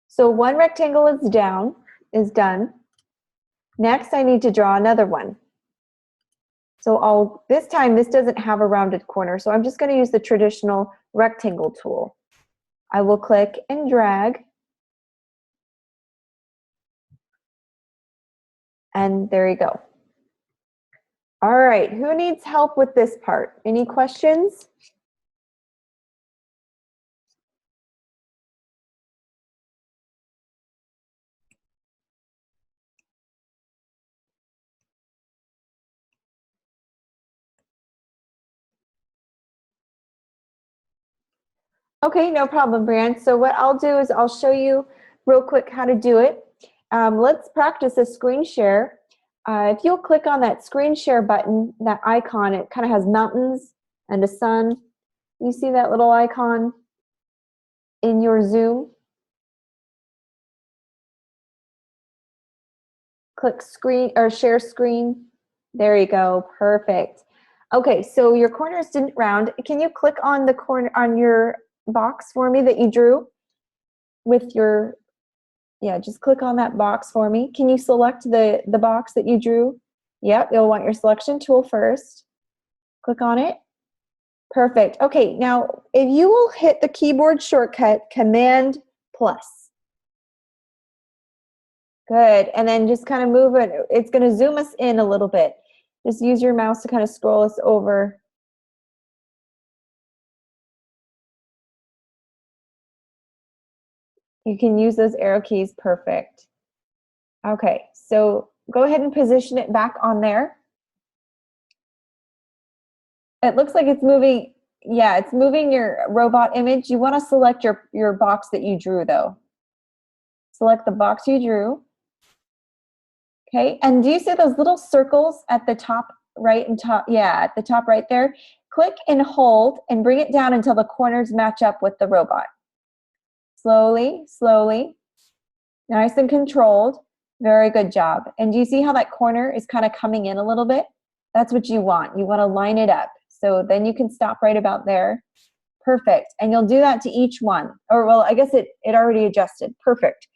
So one rectangle is done. Next, I need to draw another one. So this time this doesn't have a rounded corner, so I'm just going to use the traditional rectangle tool. I will click and drag. And there you go. All right, who needs help with this part? Any questions? Okay, no problem, Brian. So what I'll do is I'll show you real quick how to do it. Let's practice a screen share. If you'll click on that screen share button, that icon, it kind of has mountains and a sun. You see that little icon in your Zoom? Click screen or share screen. There you go, perfect. Okay, so your corners didn't round. Can you click on the corner on your box for me that you drew with your, yeah, just click on that box for me. Can you select the box that you drew? Yep, you'll want your selection tool first. Click on it. Perfect. Okay, now if you will hit the keyboard shortcut Command plus. Good, and then just kind of move it. It's going to zoom us in a little bit. Just use your mouse to kind of scroll us over. You can use those arrow keys, perfect. Okay, so go ahead and position it back on there. It looks like it's moving, yeah, it's moving your robot image. You want to select your box that you drew though. Select the box you drew. Okay, and do you see those little circles at the top right and top? Yeah, at the top right there. Click and hold and bring it down until the corners match up with the robot. Slowly, slowly, nice and controlled. Very good job. And do you see how that corner is kind of coming in a little bit? That's what you want. You want to line it up. So then you can stop right about there. Perfect. And you'll do that to each one. Or well, I guess it already adjusted. Perfect.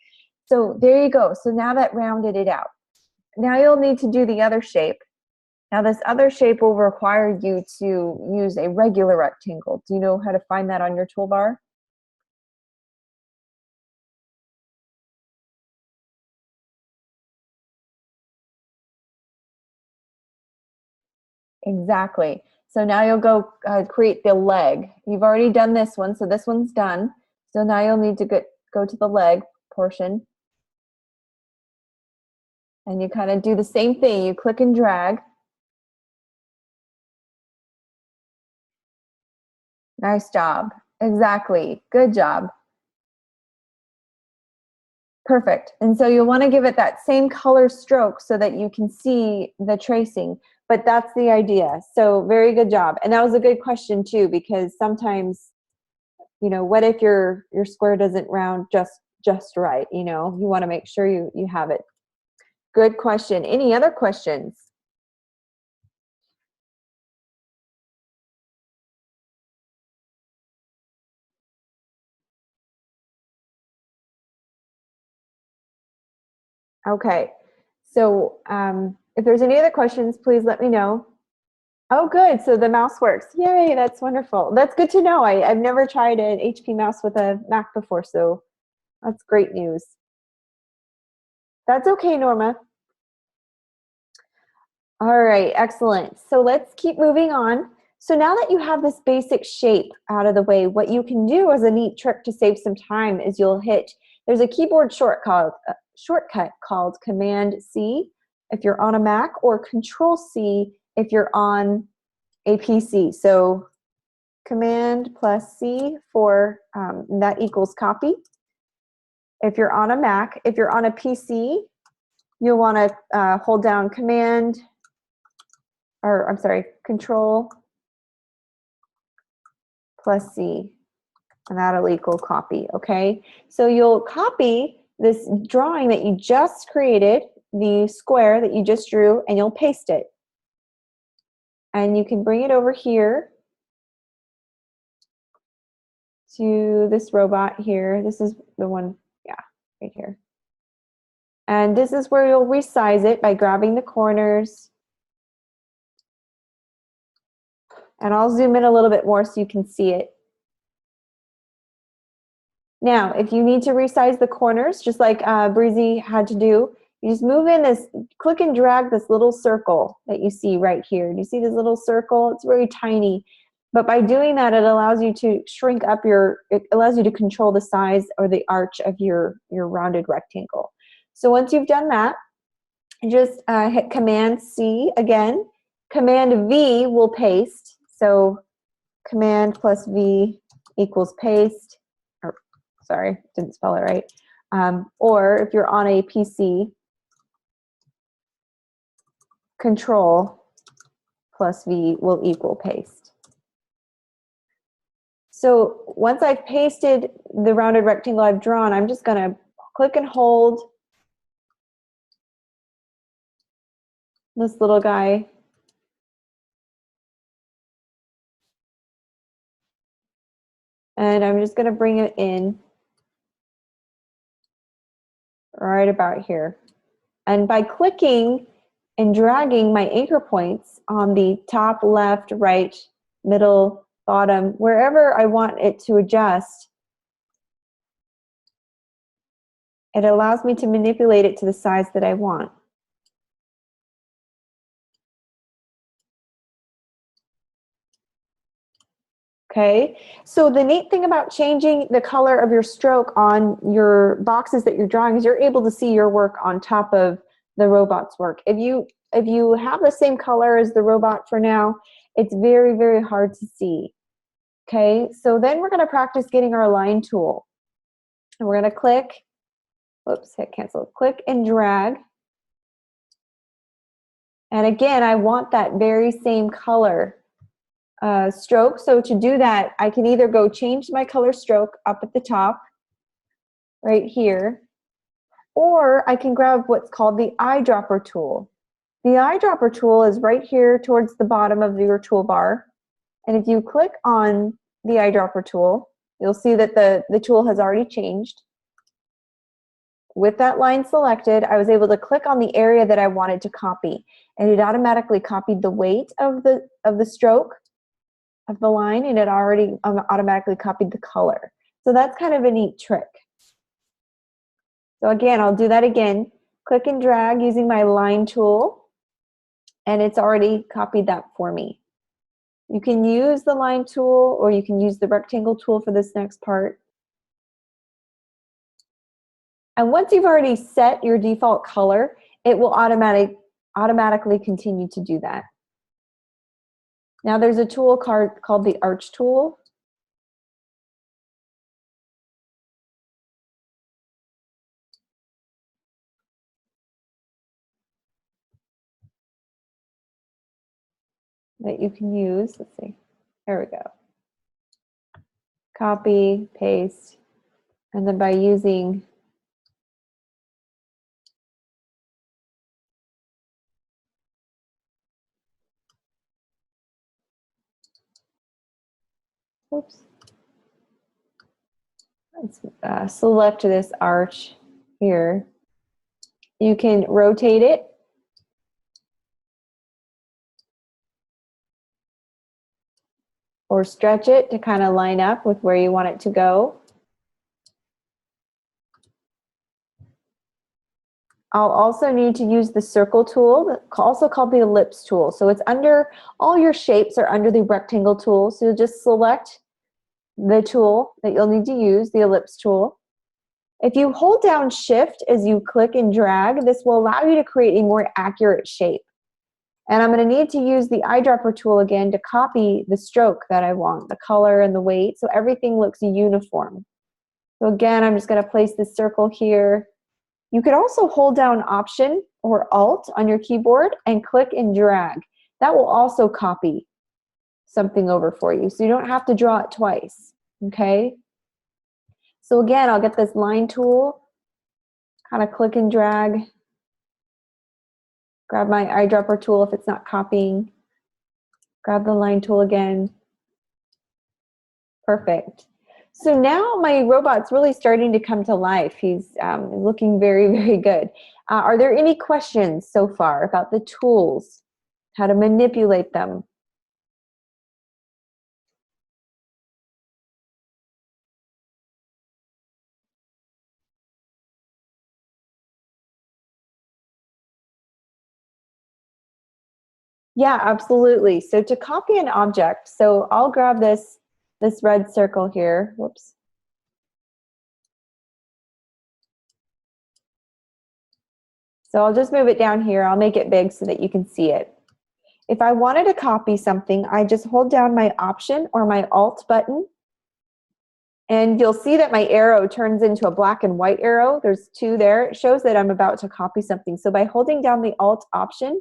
So there you go. So now that rounded it out. Now you'll need to do the other shape. Now this other shape will require you to use a regular rectangle. Do you know how to find that on your toolbar? Exactly. So now you'll go create the leg. You've already done this one, so this one's done. So now you'll need to go to the leg portion. And you kind of do the same thing. You click and drag. Nice job. Exactly. Good job. Perfect. And so you'll want to give it that same color stroke so that you can see the tracing. But that's the idea. So very good job. And that was a good question too, because sometimes, you know, what if your square doesn't round just right? You know, you want to make sure you have it. Good question. Any other questions? Okay. So if there's any other questions, please let me know. Oh, good. So the mouse works. Yay, that's wonderful. That's good to know. I've never tried an HP mouse with a Mac before, so that's great news. That's okay, Norma. All right, excellent. So let's keep moving on. So now that you have this basic shape out of the way, what you can do as a neat trick to save some time is you'll hit, there's a keyboard shortcut called Command-C if you're on a Mac, or Control-C if you're on a PC. So Command plus C for that equals copy. If you're on a Mac, if you're on a PC, you'll want to hold down Command, or I'm sorry, Control plus C, and that'll equal copy, okay? So you'll copy this drawing that you just created, the square that you just drew, and you'll paste it. And you can bring it over here to this robot here. This is the one, yeah, right here. And this is where you'll resize it by grabbing the corners. And I'll zoom in a little bit more so you can see it. Now, if you need to resize the corners, just like Breezy had to do, you just move in this, click and drag this little circle that you see right here. Do you see this little circle? It's very tiny. But by doing that, it allows you to shrink up it allows you to control the size or the arch of your rounded rectangle. So once you've done that, just hit Command C again. Command V will paste. So Command plus V equals paste. Or, sorry, didn't spell it right. Or if you're on a PC, Control plus V will equal paste. So once I've pasted the rounded rectangle I've drawn, I'm just going to click and hold this little guy. And I'm just going to bring it in right about here. And by clicking and dragging my anchor points on the top, left, right, middle, bottom, wherever I want it to adjust, it allows me to manipulate it to the size that I want. Okay, so the neat thing about changing the color of your stroke on your boxes that you're drawing is you're able to see your work on top of the robot's work. If you have the same color as the robot for now, it's very, very hard to see. Okay, so then we're going to practice getting our line tool. And we're going to click, oops, hit cancel, click and drag. And again, I want that very same color stroke. So to do that, I can either go change my color stroke up at the top, right here, or I can grab what's called the eyedropper tool. The eyedropper tool is right here towards the bottom of your toolbar. And if you click on the eyedropper tool, you'll see that the tool has already changed. With that line selected, I was able to click on the area that I wanted to copy, and it automatically copied the weight of the stroke of the line, and it already automatically copied the color. So that's kind of a neat trick. So again, I'll do that again. Click and drag using my line tool, and it's already copied that for me. You can use the line tool, or you can use the rectangle tool for this next part. And once you've already set your default color, it will automatically continue to do that. Now there's a tool called the arch tool. That you can use. Let's see. There we go. Copy, paste, and then by using oops. Let's select this arch here. You can rotate it. Or stretch it to kind of line up with where you want it to go. I'll also need to use the circle tool, also called the ellipse tool. So it's under, all your shapes are under the rectangle tool. So you'll just select the tool that you'll need to use, the ellipse tool. If you hold down Shift as you click and drag, this will allow you to create a more accurate shape. And I'm going to need to use the eyedropper tool again to copy the stroke that I want, the color and the weight, so everything looks uniform. So again, I'm just going to place this circle here. You could also hold down Option or Alt on your keyboard and click and drag. That will also copy something over for you, so you don't have to draw it twice, okay? So again, I'll get this line tool, kind of click and drag. Grab my eyedropper tool if it's not copying. Grab the line tool again. Perfect. So now my robot's really starting to come to life. He's looking very, very good. Are there any questions so far about the tools, how to manipulate them? Yeah, absolutely. So to copy an object, so I'll grab this red circle here. Whoops. So I'll just move it down here. I'll make it big so that you can see it. If I wanted to copy something, I just hold down my Option or my Alt button, and you'll see that my arrow turns into a black and white arrow. There's two there. It shows that I'm about to copy something. So by holding down the Alt Option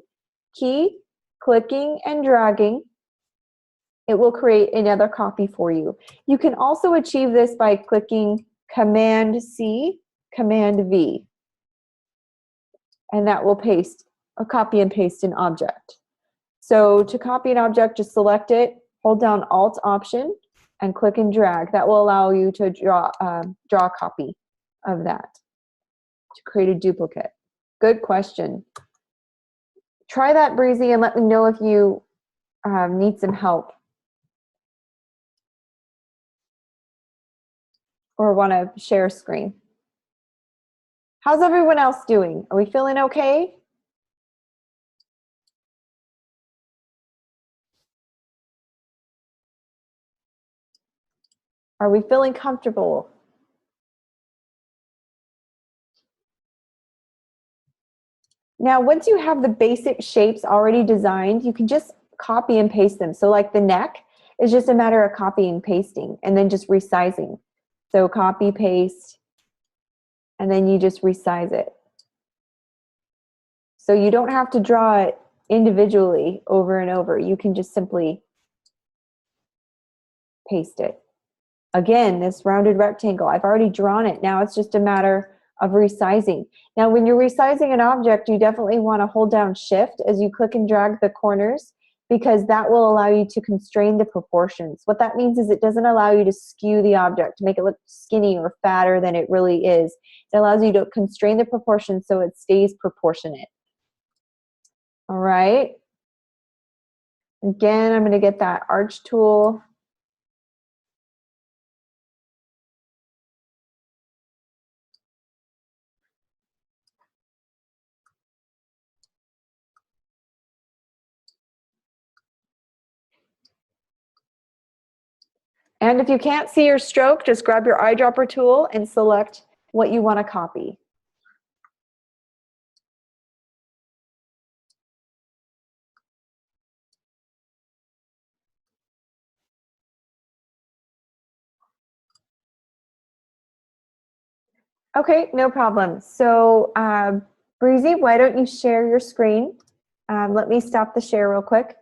key, clicking and dragging, it will create another copy for you. You can also achieve this by clicking Command C, Command V, and that will paste a copy and paste an object. So to copy an object, just select it, hold down Alt Option, and click and drag. That will allow you to draw a copy of that, to create a duplicate. Good question. Try that, Breezy, and let me know if you need some help or want to share screen. How's everyone else doing? Are we feeling okay? Are we feeling comfortable? Now, once you have the basic shapes already designed, you can just copy and paste them. So like the neck is just a matter of copying and pasting and then just resizing. So copy, paste, and then you just resize it. So you don't have to draw it individually over and over. You can just simply paste it. Again, this rounded rectangle, I've already drawn it. Now it's just a matter of resizing. Now, when you're resizing an object, you definitely want to hold down Shift as you click and drag the corners, because that will allow you to constrain the proportions. What that means is it doesn't allow you to skew the object, to make it look skinny or fatter than it really is. It allows you to constrain the proportions so it stays proportionate. All right. Again, I'm going to get that arch tool. And if you can't see your stroke, just grab your eyedropper tool and select what you want to copy. Okay, no problem. So Breezy, why don't you share your screen? Let me stop the share real quick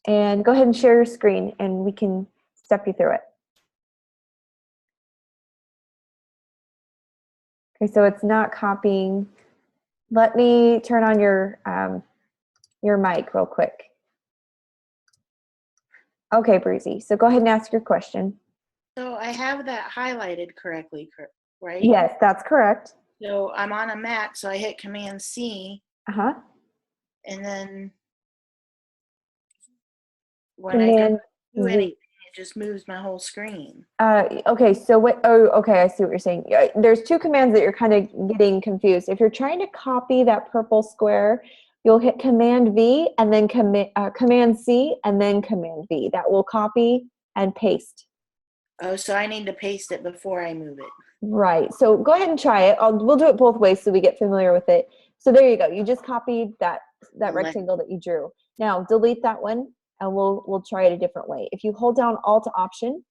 and go ahead and share your screen and we can step you through it. Okay, so it's not copying. Let me turn on your mic real quick. Okay, Breezy, so go ahead and ask your question. So I have that highlighted correctly, right? Yes, that's correct. So I'm on a Mac, so I hit Command C. And then when I go do anything, it just moves my whole screen. Okay, so what, okay, I see what you're saying. There's two commands that you're kind of getting confused. If you're trying to copy that purple square, you'll hit Command V and then Command C and then Command V. That will copy and paste. Oh, so I need to paste it before I move it. Right, so go ahead and try it. We'll do it both ways so we get familiar with it. So there you go. You just copied that rectangle that you drew. Now delete that one and we'll try it a different way. If you hold down Alt Option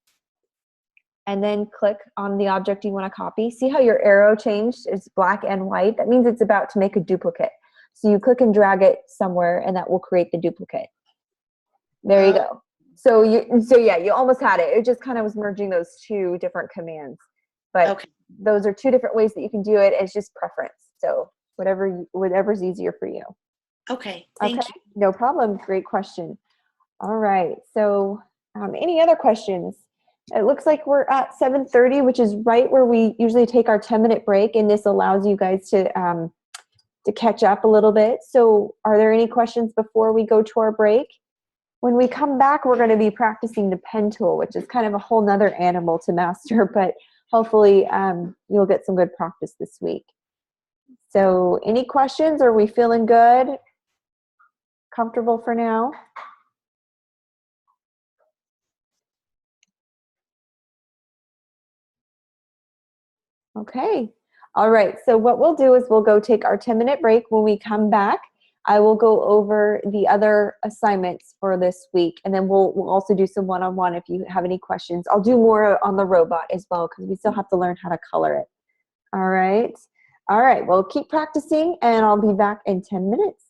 and then click on the object you want to copy, see how your arrow changed? It's black and white. That means it's about to make a duplicate. So you click and drag it somewhere and that will create the duplicate. There you go. So yeah, you almost had it. It just kind of was merging those two different commands. But okay, those are two different ways that you can do it. It's just preference. So whatever's easier for you. Okay, thank you. No problem. Great question. All right. So any other questions? It looks like we're at 7:30, which is right where we usually take our 10-minute break, and this allows you guys to catch up a little bit. So are there any questions before we go to our break? When we come back, we're going to be practicing the pen tool, which is kind of a whole nother animal to master, but hopefully you'll get some good practice this week. So any questions? Are we feeling good? Comfortable for now? Okay. All right. So what we'll do is we'll go take our 10-minute break. When we come back, I will go over the other assignments for this week, and then we'll also do some one-on-one if you have any questions. I'll do more on the robot as well because we still have to learn how to color it. All right. All right. Well, keep practicing, and I'll be back in 10 minutes.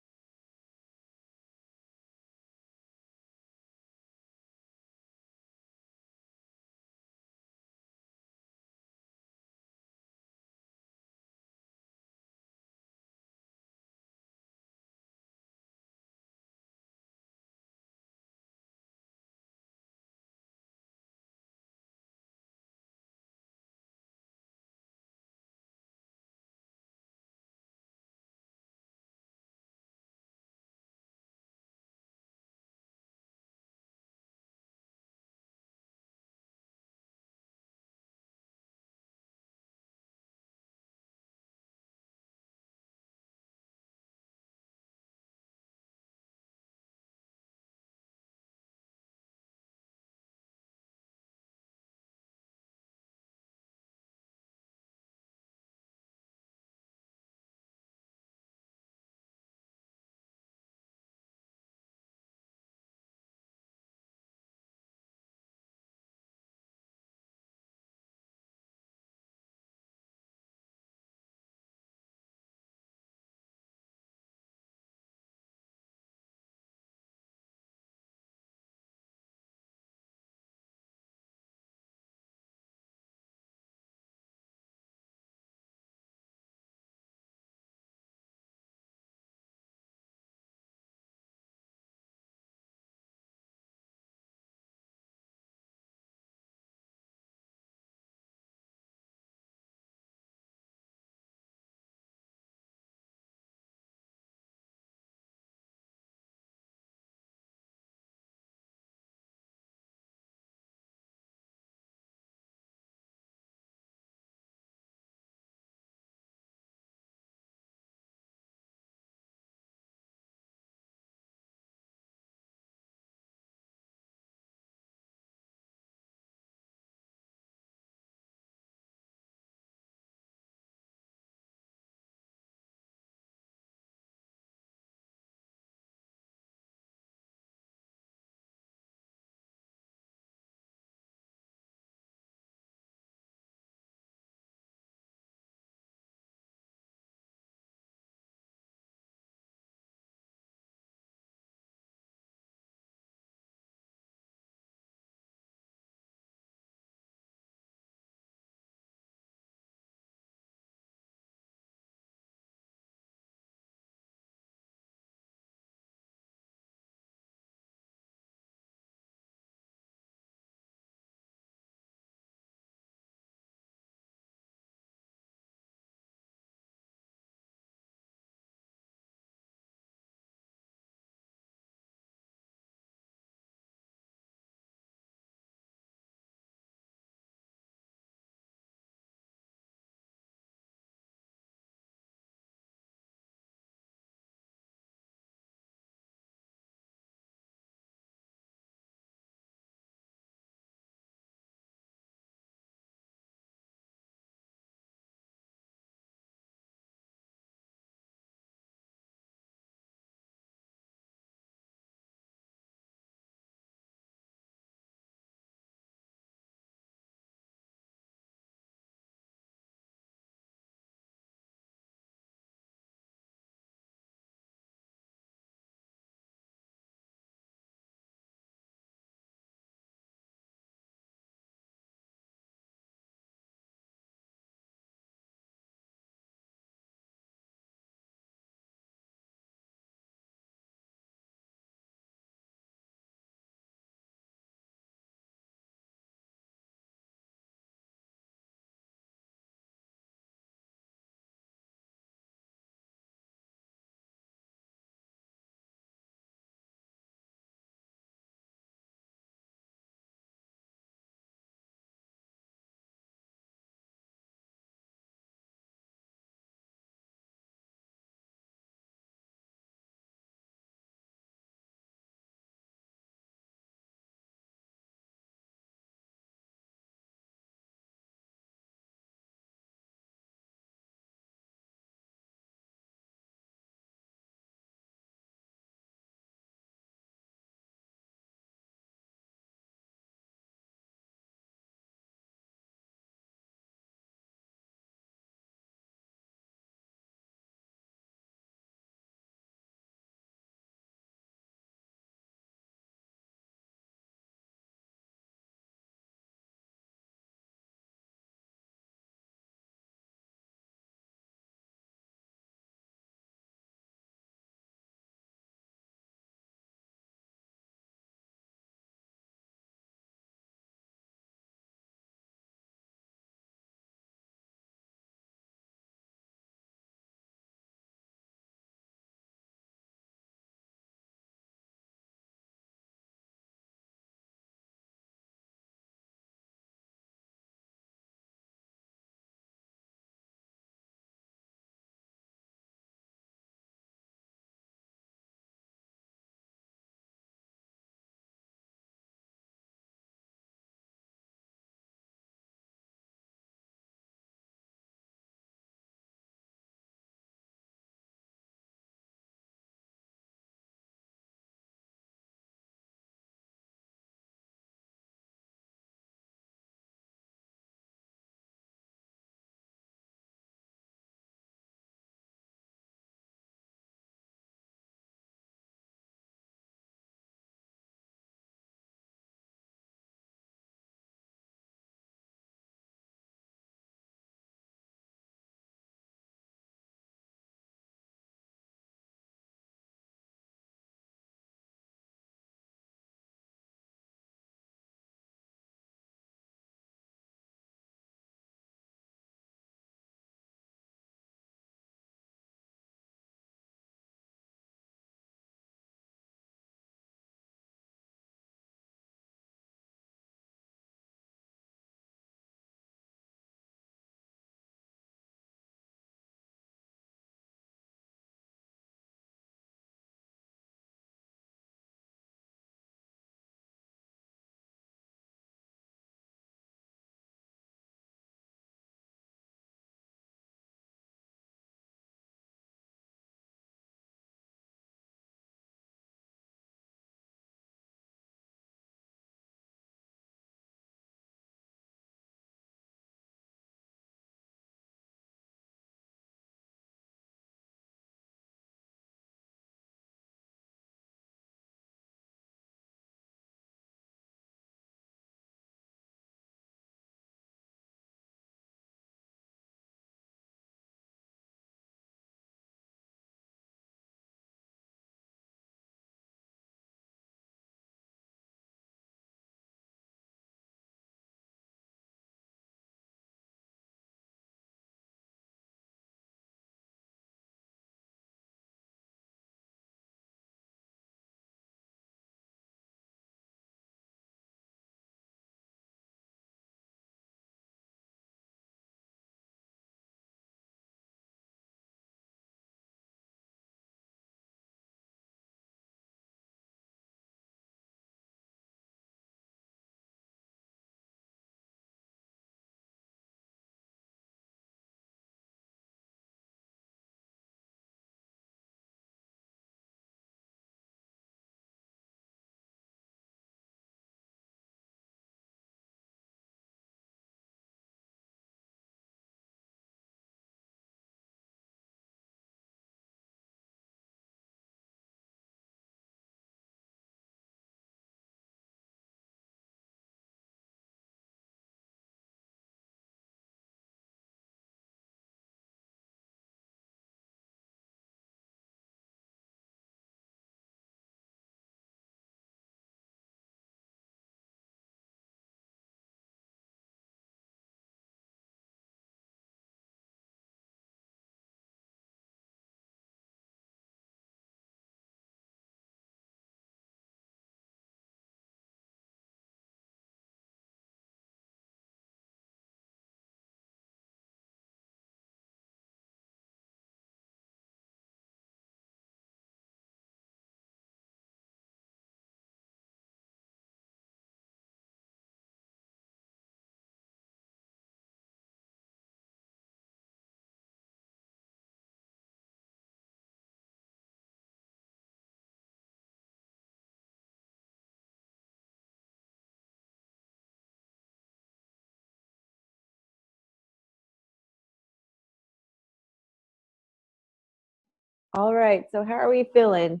All right, so how are we feeling?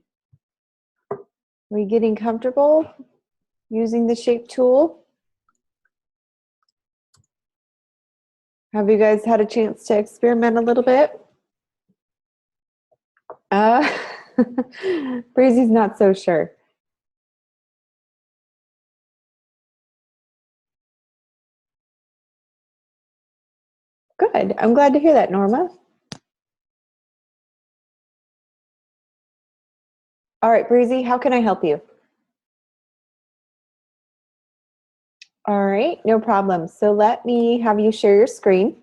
Are we getting comfortable using the shape tool? Have you guys had a chance to experiment a little bit? Breezy's not so sure. Good. I'm glad to hear that, Norma. All right, Breezy, how can I help you? All right, no problem. So let me have you share your screen.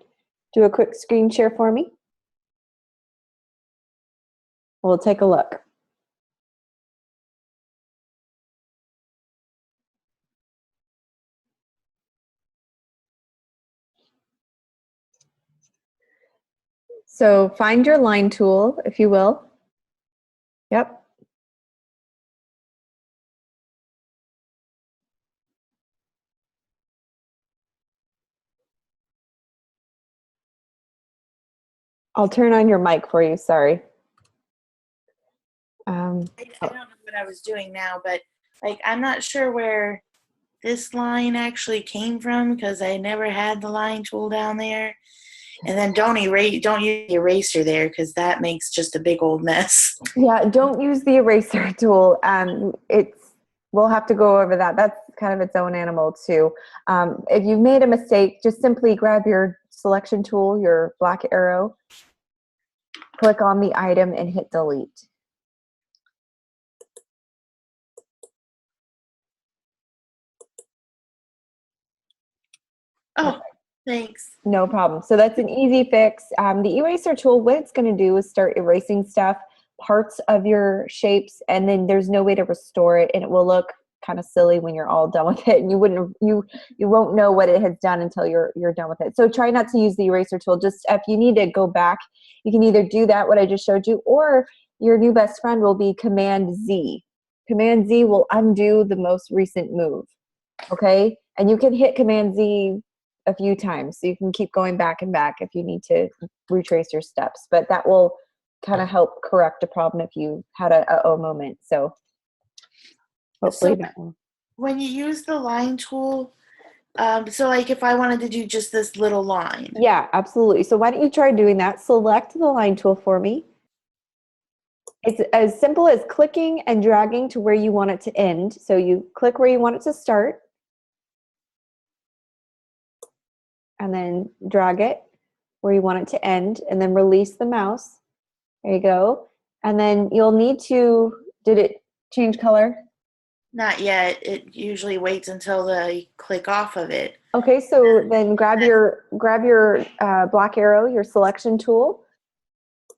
Do a quick screen share for me. We'll take a look. So find your line tool, if you will. Yep. I'll turn on your mic for you, sorry. I don't know what I was doing now, but like I'm not sure where this line actually came from because I never had the line tool down there. And then don't use the eraser there because that makes just a big old mess. Yeah, don't use the eraser tool. We'll have to go over that. That's kind of its own animal too. If you've made a mistake, just simply grab your selection tool, your black arrow, click on the item and hit delete. Oh, thanks. No problem. So that's an easy fix. The eraser tool, what it's going to do is start erasing stuff, parts of your shapes, and then there's no way to restore it, and it will look kind of silly when you're all done with it. And you won't know what it has done until you're done with it. So try not to use the eraser tool. Just if you need to go back, you can either do that, what I just showed you, or your new best friend will be Command Z. Command Z will undo the most recent move. Okay, and you can hit Command Z a few times, so you can keep going back and back if you need to retrace your steps, but that will kind of help correct a problem if you had a oh moment. So hopefully that will. When you use the line tool, so like if I wanted to do just this little line. Yeah, absolutely. So why don't you try doing that? Select the line tool for me. It's as simple as clicking and dragging to where you want it to end. So you click where you want it to start, and then drag it where you want it to end, and then release the mouse. There you go. And then you'll need to, did it change color? Not yet. It usually waits until I click off of it. Okay, so then grab your black arrow, your selection tool,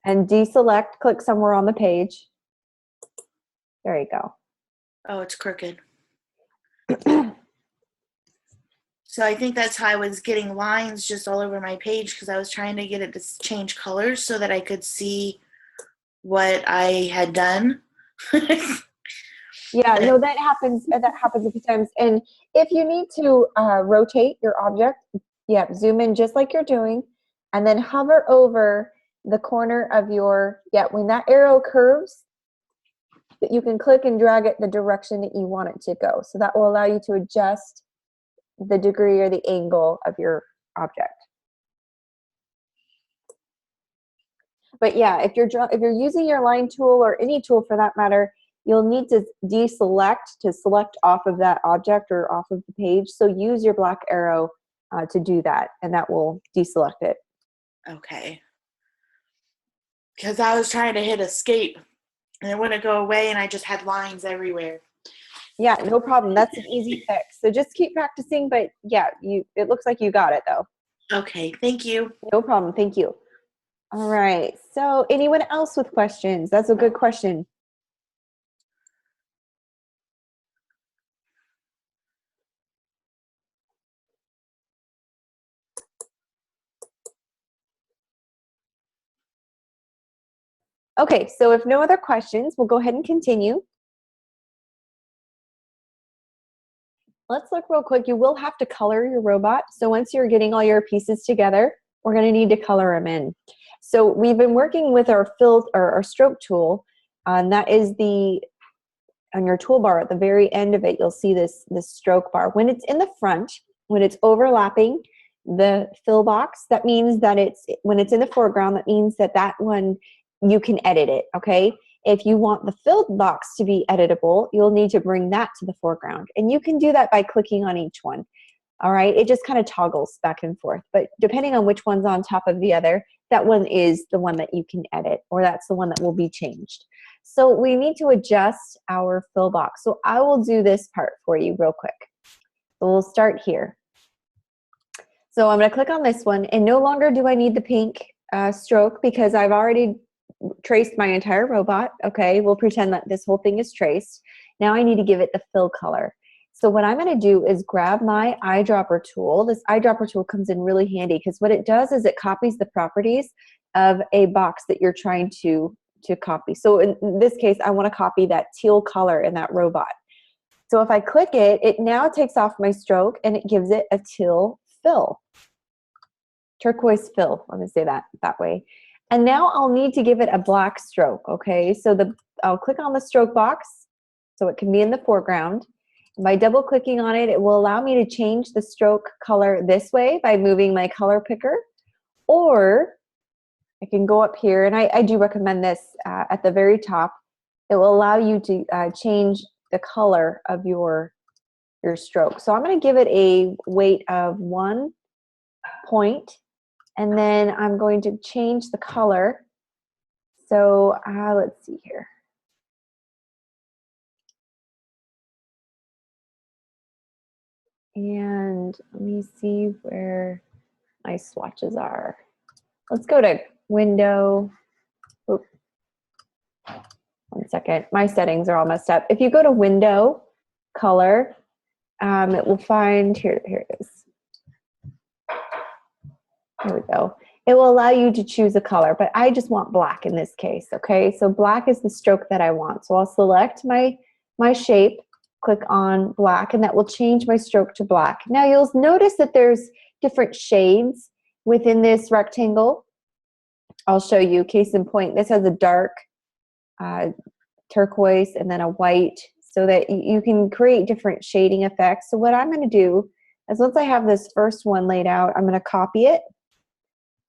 and deselect, click somewhere on the page. There you go. Oh, it's crooked. So I think that's how I was getting lines just all over my page because I was trying to get it to change colors so that I could see what I had done. Yeah, no, that happens a few times. And if you need to rotate your object, yeah, zoom in just like you're doing, and then hover over the corner of your, yeah, when that arrow curves, you can click and drag it the direction that you want it to go. So that will allow you to adjust the degree or the angle of your object. But yeah, if you're using your line tool or any tool for that matter, you'll need to deselect to select off of that object or off of the page. So use your black arrow to do that, and that will deselect it. Okay. Because I was trying to hit escape and it wouldn't go away and I just had lines everywhere. Yeah, no problem. That's an easy fix. So just keep practicing, but yeah, it looks like you got it though. Okay, thank you. No problem. Thank you. All right. So anyone else with questions? That's a good question. Okay, so if no other questions, we'll go ahead and continue. Let's look real quick. You will have to color your robot. So once you're getting all your pieces together, we're going to need to color them in. So we've been working with our fill or our stroke tool, and that is on your toolbar at the very end of it, you'll see this stroke bar. When it's in the front, when it's overlapping the fill box, that means that when it's in the foreground, that means that one, you can edit it, okay? If you want the filled box to be editable, you'll need to bring that to the foreground. And you can do that by clicking on each one, all right? It just kind of toggles back and forth. But depending on which one's on top of the other, that one is the one that you can edit, or that's the one that will be changed. So we need to adjust our fill box. So I will do this part for you real quick. So we'll start here. So I'm going to click on this one, and no longer do I need the pink stroke because I've already traced my entire robot. Okay, we'll pretend that this whole thing is traced. Now I need to give it the fill color. So what I'm going to do is grab my eyedropper tool. This eyedropper tool comes in really handy because what it does is it copies the properties of a box that you're trying to copy. So in this case, I want to copy that teal color in that robot. So if I click it, it now takes off my stroke and it gives it a teal fill. Turquoise fill, let me say that way. And now I'll need to give it a black stroke, okay? So I'll click on the stroke box so it can be in the foreground. And by double clicking on it, it will allow me to change the stroke color this way by moving my color picker, or I can go up here, and I do recommend this at the very top. It will allow you to change the color of your stroke. So I'm going to give it a weight of 1 point, and then I'm going to change the color. So let's see here. And let me see where my swatches are. Let's go to Window. Oop. 1 second. My settings are all messed up. If you go to Window, Color, it will find, here it is. There we go. It will allow you to choose a color, but I just want black in this case, okay? So black is the stroke that I want. So I'll select my shape, click on black, and that will change my stroke to black. Now you'll notice that there's different shades within this rectangle. I'll show you, case in point, this has a dark turquoise and then a white, so that you can create different shading effects. So what I'm going to do is, once I have this first one laid out, I'm going to copy it,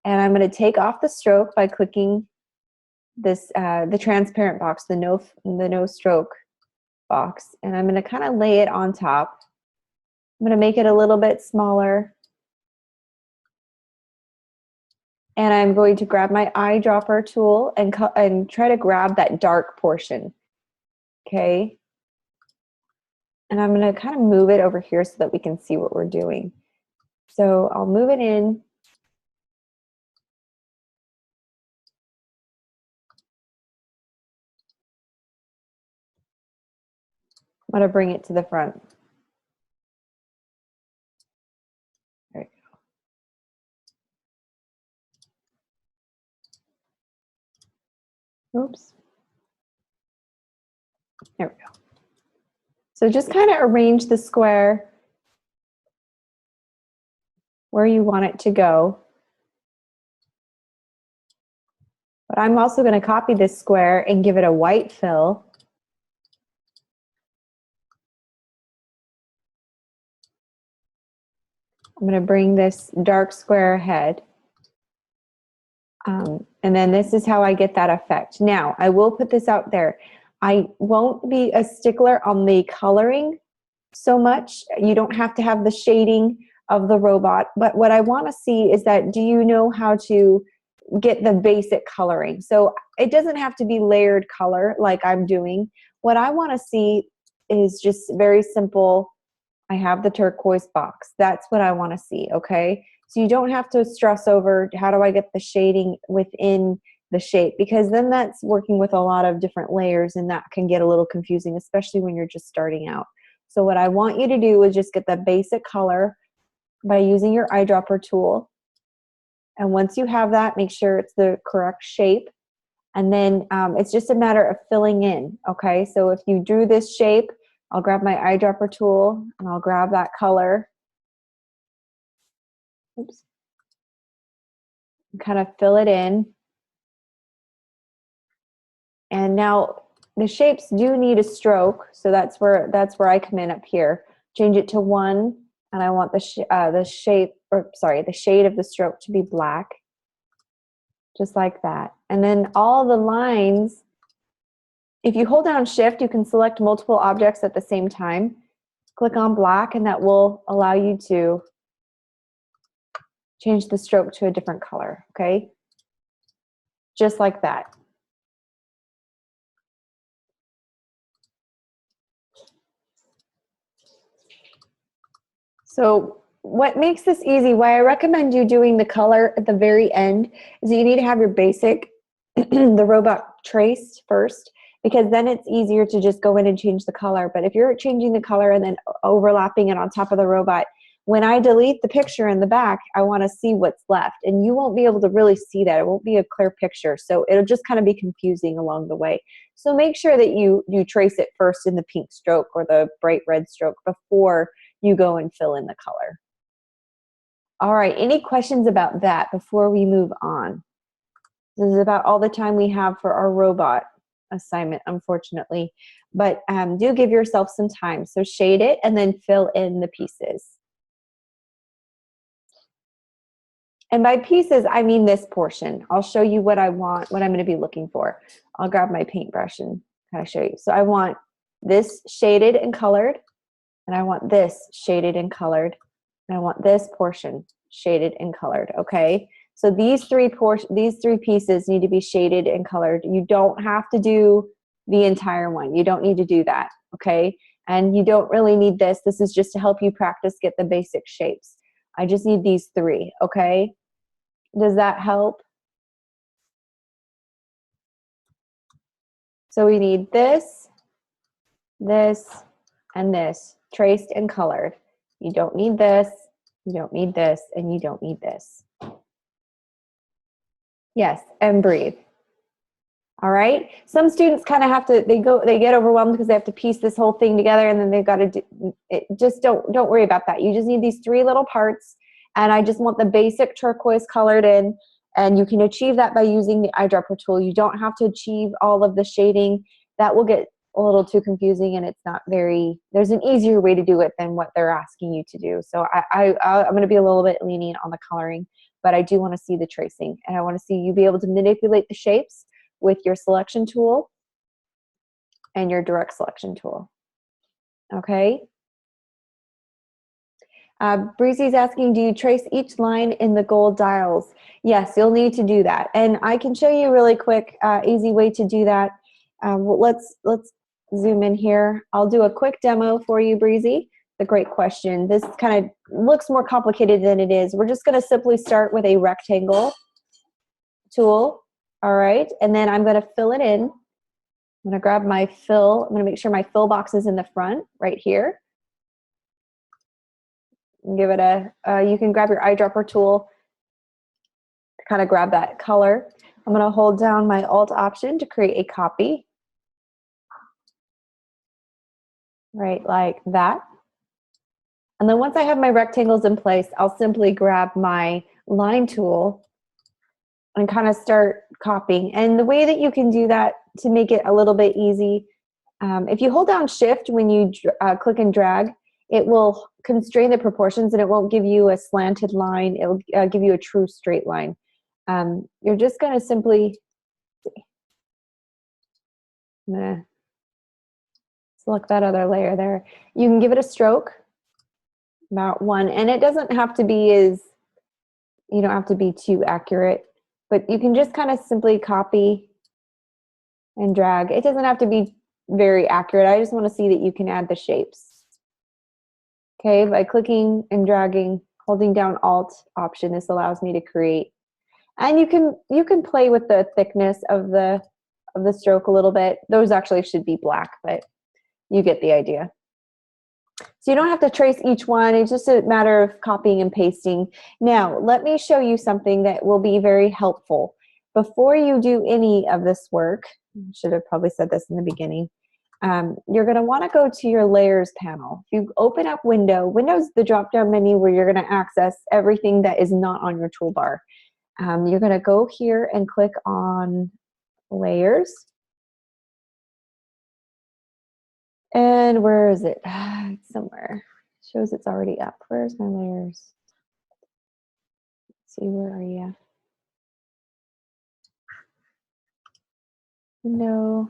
and I'm going to take off the stroke by clicking this the transparent box, the no stroke box, and I'm going to kind of lay it on top. I'm going to make it a little bit smaller. And I'm going to grab my eyedropper tool and try to grab that dark portion, okay? And I'm going to kind of move it over here so that we can see what we're doing. So I'll move it in. I'm going to bring it to the front. There we go. Oops. There we go. So just kind of arrange the square where you want it to go. But I'm also going to copy this square and give it a white fill. I'm going to bring this dark square ahead. And then this is how I get that effect. Now, I will put this out there. I won't be a stickler on the coloring so much. You don't have to have the shading of the robot. But what I want to see is that, do you know how to get the basic coloring? So it doesn't have to be layered color like I'm doing. What I want to see is just very simple. I have the turquoise box. That's what I want to see, okay? So you don't have to stress over, how do I get the shading within the shape? Because then that's working with a lot of different layers, and that can get a little confusing, especially when you're just starting out. So what I want you to do is just get the basic color by using your eyedropper tool. And once you have that, make sure it's the correct shape. And then it's just a matter of filling in, okay? So if you drew this shape, I'll grab my eyedropper tool and I'll grab that color. Oops. And kind of fill it in. And now the shapes do need a stroke, so that's where I come in up here. Change it to 1, and I want the shade of the stroke to be black, just like that. And then all the lines, if you hold down Shift, you can select multiple objects at the same time. Click on black, and that will allow you to change the stroke to a different color, okay? Just like that. So what makes this easy, why I recommend you doing the color at the very end, is that you need to have your basic, the robot traced first, because then it's easier to just go in and change the color. But if you're changing the color and then overlapping it on top of the robot, when I delete the picture in the back, I want to see what's left. And you won't be able to really see that. It won't be a clear picture. So it'll just kind of be confusing along the way. So make sure that you trace it first in the pink stroke or the bright red stroke before you go and fill in the color. All right, any questions about that before we move on? This is about all the time we have for our robot assignment, unfortunately. But do give yourself some time. So shade it and then fill in the pieces. And by pieces, I mean this portion. I'll show you what I want, what I'm going to be looking for. I'll grab my paintbrush and kind of show you. So I want this shaded and colored, and I want this shaded and colored, and I want this portion shaded and colored, okay? So these three pieces need to be shaded and colored. You don't have to do the entire one. You don't need to do that, okay? And you don't really need this. This is just to help you practice, get the basic shapes. I just need these 3, okay? Does that help? So we need this, this, and this, traced and colored. You don't need this, you don't need this, and you don't need this. Yes, and breathe. All right. Some students kind of have to, they get overwhelmed because they have to piece this whole thing together, and then they've got to do it. Just don't worry about that. You just need these 3 little parts, and I just want the basic turquoise colored in, and you can achieve that by using the eyedropper tool. You don't have to achieve all of the shading. That will get a little too confusing, and it's not very, there's an easier way to do it than what they're asking you to do. So I'm going to be a little bit lenient on the coloring, but I do want to see the tracing, and I want to see you be able to manipulate the shapes with your selection tool and your direct selection tool. Okay. Breezy's asking, do you trace each line in the gold dials? Yes, you'll need to do that. And I can show you a really quick, easy way to do that. Well, let's zoom in here. I'll do a quick demo for you, Breezy. It's a great question. This kind of looks more complicated than it is. We're just going to simply start with a rectangle tool. All right, and then I'm going to fill it in. I'm going to grab my fill. I'm going to make sure my fill box is in the front right here. And give it a, you can grab your eyedropper tool to kind of grab that color. I'm going to hold down my Alt option to create a copy. Right, like that. And then once I have my rectangles in place, I'll simply grab my line tool and kind of start copying. And the way that you can do that to make it a little bit easy, if you hold down Shift when you click and drag, it will constrain the proportions and it won't give you a slanted line. It will give you a true straight line. You're just going to simply, I'm going to select that other layer there. You can give it a stroke, about 1, and it doesn't have to be you don't have to be too accurate. But you can just kind of simply copy and drag. It doesn't have to be very accurate. I just want to see that you can add the shapes. Okay, by clicking and dragging, holding down Alt option, this allows me to create. And you can play with the thickness of the stroke a little bit. Those actually should be black, but you get the idea. So you don't have to trace each one. It's just a matter of copying and pasting. Now, let me show you something that will be very helpful. Before you do any of this work, I should have probably said this in the beginning, you're going to want to go to your Layers panel. If you open up Windows, the drop-down menu where you're going to access everything that is not on your toolbar. You're going to go here and click on Layers. And where is it? It's somewhere. Shows it's already up. Where's my layers? Let's see, where are you? No.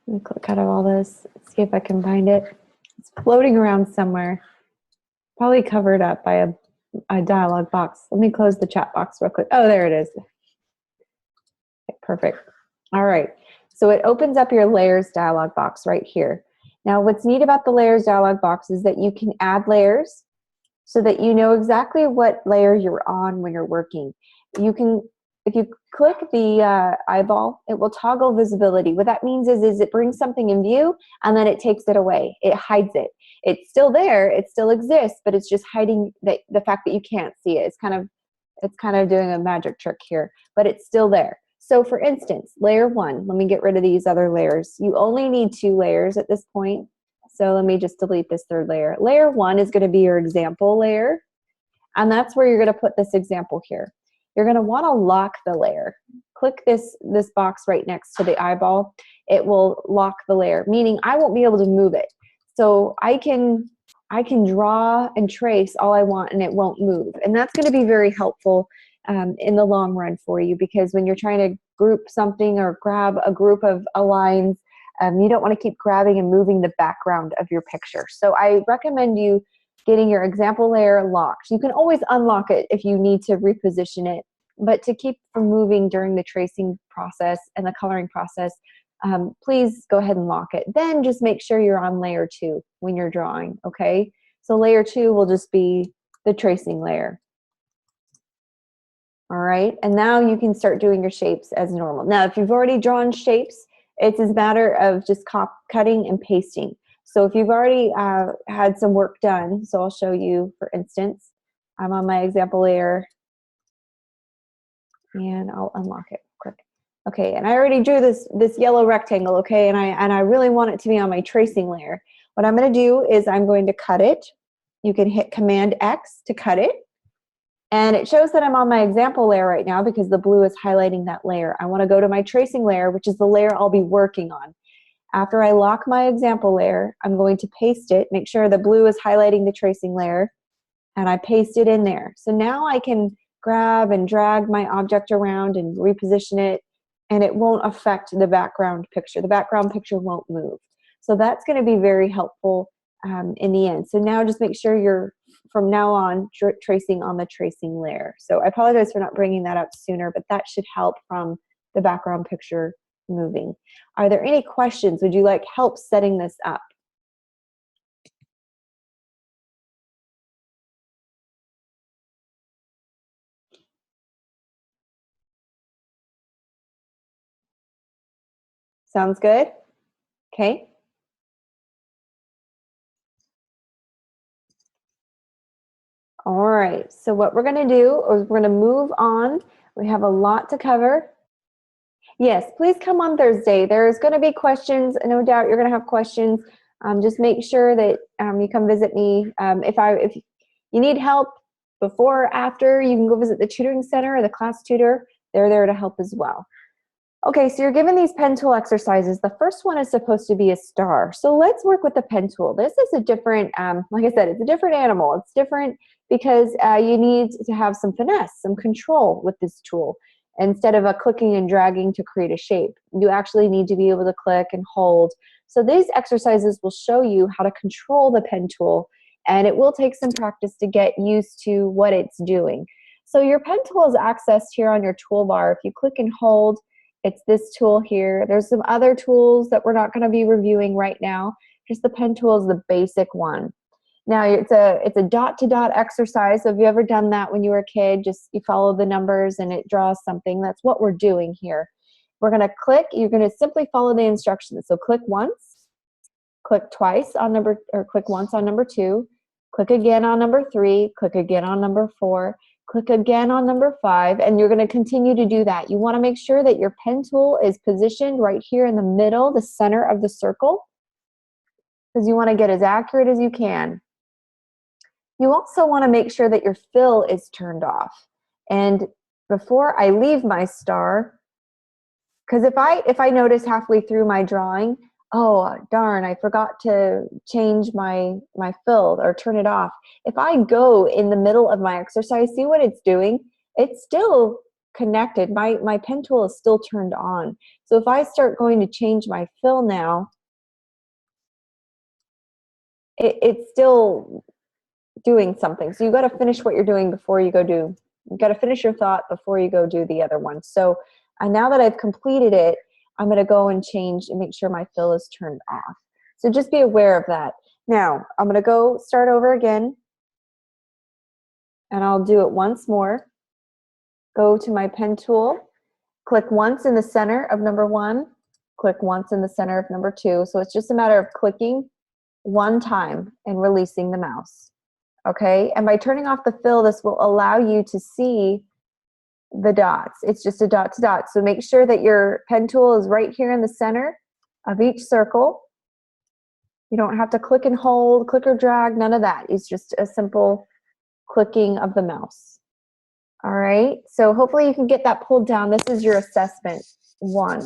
Let me click out of all this. See if I can find it. It's floating around somewhere. Probably covered up by a dialog box. Let me close the chat box real quick. Oh, there it is. Okay, perfect. All right. So it opens up your layers dialog box right here. Now, what's neat about the layers dialog box is that you can add layers so that you know exactly what layer you're on when you're working. You can, if you click the eyeball, it will toggle visibility. What that means is it brings something in view and then it takes it away. It hides it. It's still there, it still exists, but it's just hiding the fact that you can't see it. It's kind of doing a magic trick here, but it's still there. So for instance, layer 1, let me get rid of these other layers. You only need 2 layers at this point. So let me just delete this 3rd layer. Layer 1 is going to be your example layer, and that's where you're going to put this example here. You're going to want to lock the layer. Click this box right next to the eyeball. It will lock the layer, meaning I won't be able to move it. So I can draw and trace all I want and it won't move. And that's going to be very helpful in the long run for you, because when you're trying to group something or grab a group of lines, you don't want to keep grabbing and moving the background of your picture. So I recommend you getting your example layer locked. You can always unlock it if you need to reposition it, but to keep from moving during the tracing process and the coloring process, please go ahead and lock it. Then just make sure you're on layer 2 when you're drawing, okay? So layer 2 will just be the tracing layer. All right, and now you can start doing your shapes as normal. Now, if you've already drawn shapes, it's a matter of just cutting and pasting. So if you've already had some work done, so I'll show you, for instance, I'm on my example layer, and I'll unlock it quick. Okay, and I already drew this yellow rectangle, okay, and I really want it to be on my tracing layer. What I'm going to do is I'm going to cut it. You can hit Command X to cut it. And it shows that I'm on my example layer right now because the blue is highlighting that layer. I want to go to my tracing layer, which is the layer I'll be working on. After I lock my example layer, I'm going to paste it. Make sure the blue is highlighting the tracing layer, and I paste it in there. So now I can grab and drag my object around and reposition it, and it won't affect the background picture. The background picture won't move. So that's going to be very helpful in the end. So now just make sure you're, from now on, tracing on the tracing layer. So I apologize for not bringing that up sooner, but that should help from the background picture moving. Are there any questions? Would you like help setting this up? Sounds good? Okay. All right, so what we're going to do is we're going to move on. We have a lot to cover. Yes, please come on Thursday. There's going to be questions. No doubt you're going to have questions. Just make sure that you come visit me. If you need help before or after, you can go visit the tutoring center or the class tutor. They're there to help as well. Okay, so you're given these pen tool exercises. The first one is supposed to be a star. So let's work with the pen tool. This is a different, like I said, it's a different animal. It's different because you need to have some finesse, some control with this tool. Instead of clicking and dragging to create a shape, you actually need to be able to click and hold. So these exercises will show you how to control the pen tool, and it will take some practice to get used to what it's doing. So your pen tool is accessed here on your toolbar. If you click and hold, it's this tool here. There's some other tools that we're not going to be reviewing right now. Just the pen tool is the basic one. Now it's a dot-to-dot exercise. So have you ever done that when you were a kid? Just you follow the numbers and it draws something. That's what we're doing here. We're going to click. You're going to simply follow the instructions. So click once, click twice on click once on number 2, click again on number 3, click again on number 4. Click again on number 5, and you're going to continue to do that. You want to make sure that your pen tool is positioned right here in the middle, the center of the circle, because you want to get as accurate as you can. You also want to make sure that your fill is turned off. And before I leave my star, because if I notice halfway through my drawing, oh darn, I forgot to change my fill or turn it off. If I go in the middle of my exercise, see what it's doing? It's still connected. My pen tool is still turned on. So if I start going to change my fill now, it's still doing something. So you got to finish what you're doing before you go do. You got to finish your thought before you go do the other one. So now that I've completed it, I'm going to go and change and make sure my fill is turned off. So just be aware of that. Now I'm going to go start over again, and I'll do it once more. Go to my pen tool, click once in the center of number 1, click once in the center of number 2. So it's just a matter of clicking one time and releasing the mouse. Okay, and by turning off the fill, this will allow you to see the dots. It's just a dot to dot. So make sure that your pen tool is right here in the center of each circle. You don't have to click and hold, click or drag, none of that. It's just a simple clicking of the mouse. All right, so hopefully you can get that pulled down. This is your assessment 1.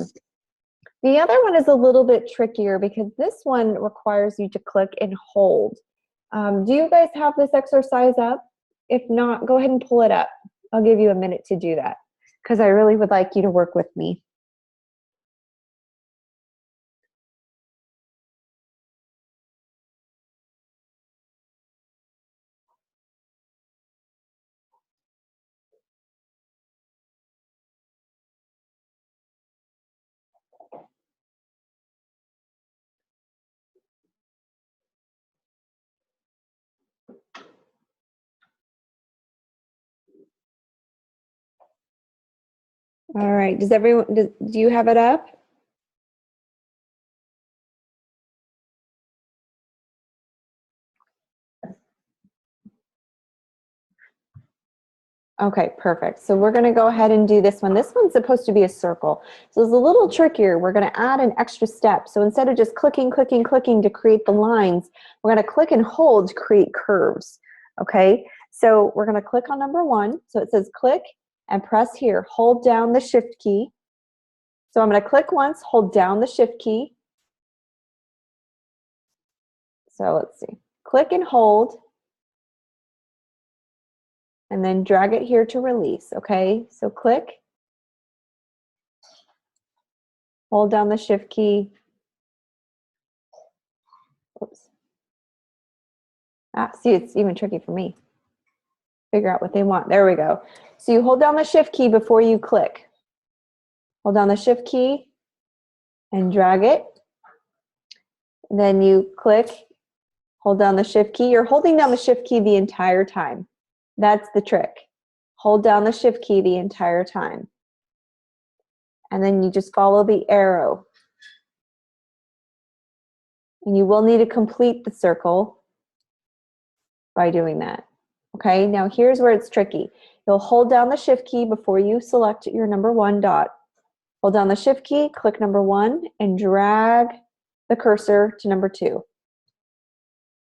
The other one is a little bit trickier because this one requires you to click and hold. Do you guys have this exercise up? If not, go ahead and pull it up. I'll give you a minute to do that because I really would like you to work with me. All right, do you have it up? Okay, perfect. So we're going to go ahead and do this one. This one's supposed to be a circle. So it's a little trickier. We're going to add an extra step. So instead of just clicking, clicking, clicking to create the lines, we're going to click and hold to create curves. Okay, so we're going to click on number 1. So it says click and press here. Hold down the shift key. So I'm going to click once, hold down the shift key. So let's see. Click and hold. And then drag it here to release, okay? So click, hold down the shift key. Oops. See, it's even tricky for me. Figure out what they want. There we go. So you hold down the shift key before you click. Hold down the shift key and drag it. And then you click, hold down the shift key. You're holding down the shift key the entire time. That's the trick. Hold down the shift key the entire time. And then you just follow the arrow. And you will need to complete the circle by doing that. Okay, now here's where it's tricky. You'll hold down the shift key before you select your number 1 dot. Hold down the shift key, click number 1, and drag the cursor to number 2.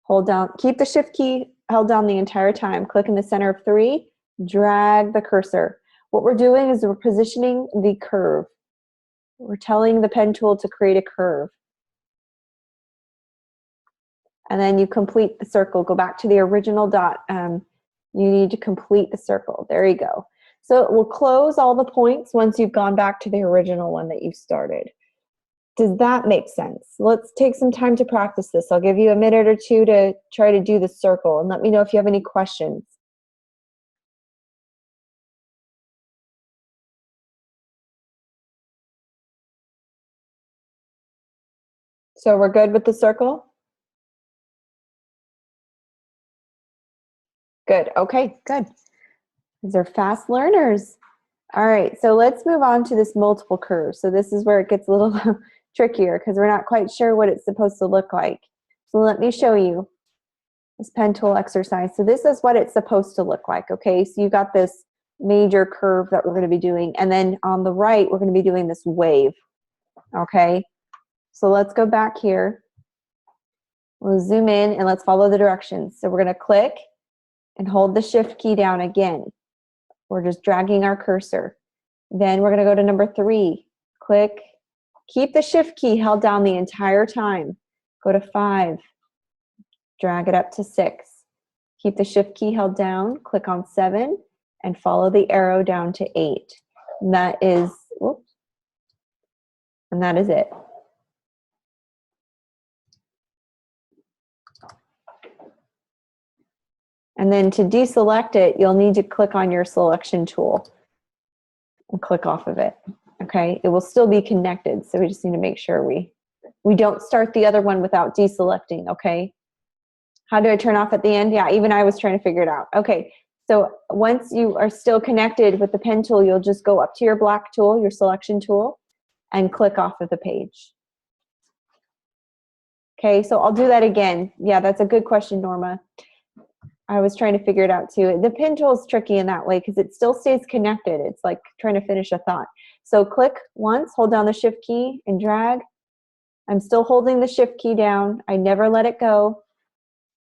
Hold down, keep the shift key held down the entire time. Click in the center of 3, drag the cursor. What we're doing is we're positioning the curve. We're telling the pen tool to create a curve. And then you complete the circle. Go back to the original dot. You need to complete the circle. There you go. So it will close all the points once you've gone back to the original one that you started. Does that make sense? Let's take some time to practice this. I'll give you a minute or 2 to try to do the circle, and let me know if you have any questions. So we're good with the circle? Good. Okay, good. These are fast learners. All right, so let's move on to this multiple curve. So this is where it gets a little trickier because we're not quite sure what it's supposed to look like. So let me show you this pen tool exercise. So this is what it's supposed to look like, okay? So you got this major curve that we're going to be doing, and then on the right, we're going to be doing this wave, okay? So let's go back here. We'll zoom in and let's follow the directions. So we're going to click and hold the shift key down again. We're just dragging our cursor. Then we're going to go to number 3. Click. Keep the shift key held down the entire time. Go to 5. Drag it up to 6. Keep the shift key held down. Click on 7 and follow the arrow down to 8. And that is, whoops, and that is it. And then to deselect it, you'll need to click on your selection tool and click off of it. Okay, it will still be connected, so we just need to make sure we don't start the other one without deselecting, okay? How do I turn off at the end? Yeah, even I was trying to figure it out. Okay, so once you are still connected with the pen tool, you'll just go up to your black tool, your selection tool, and click off of the page. Okay, so I'll do that again. Yeah, that's a good question, Norma. I was trying to figure it out too. The pen tool is tricky in that way because it still stays connected. It's like trying to finish a thought. So click once, hold down the shift key and drag. I'm still holding the shift key down. I never let it go.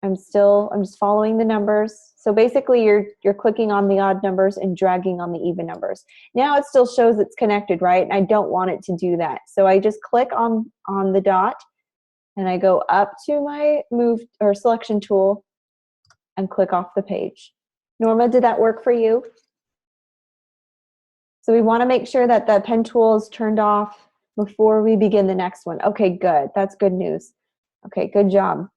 I'm just following the numbers. So basically you're clicking on the odd numbers and dragging on the even numbers. Now it still shows it's connected, right? And I don't want it to do that. So I just click on the dot and I go up to my move or selection tool and click off the page. Norma, did that work for you? So we want to make sure that the pen tool is turned off before we begin the next one. Okay, good. That's good news. Okay, good job.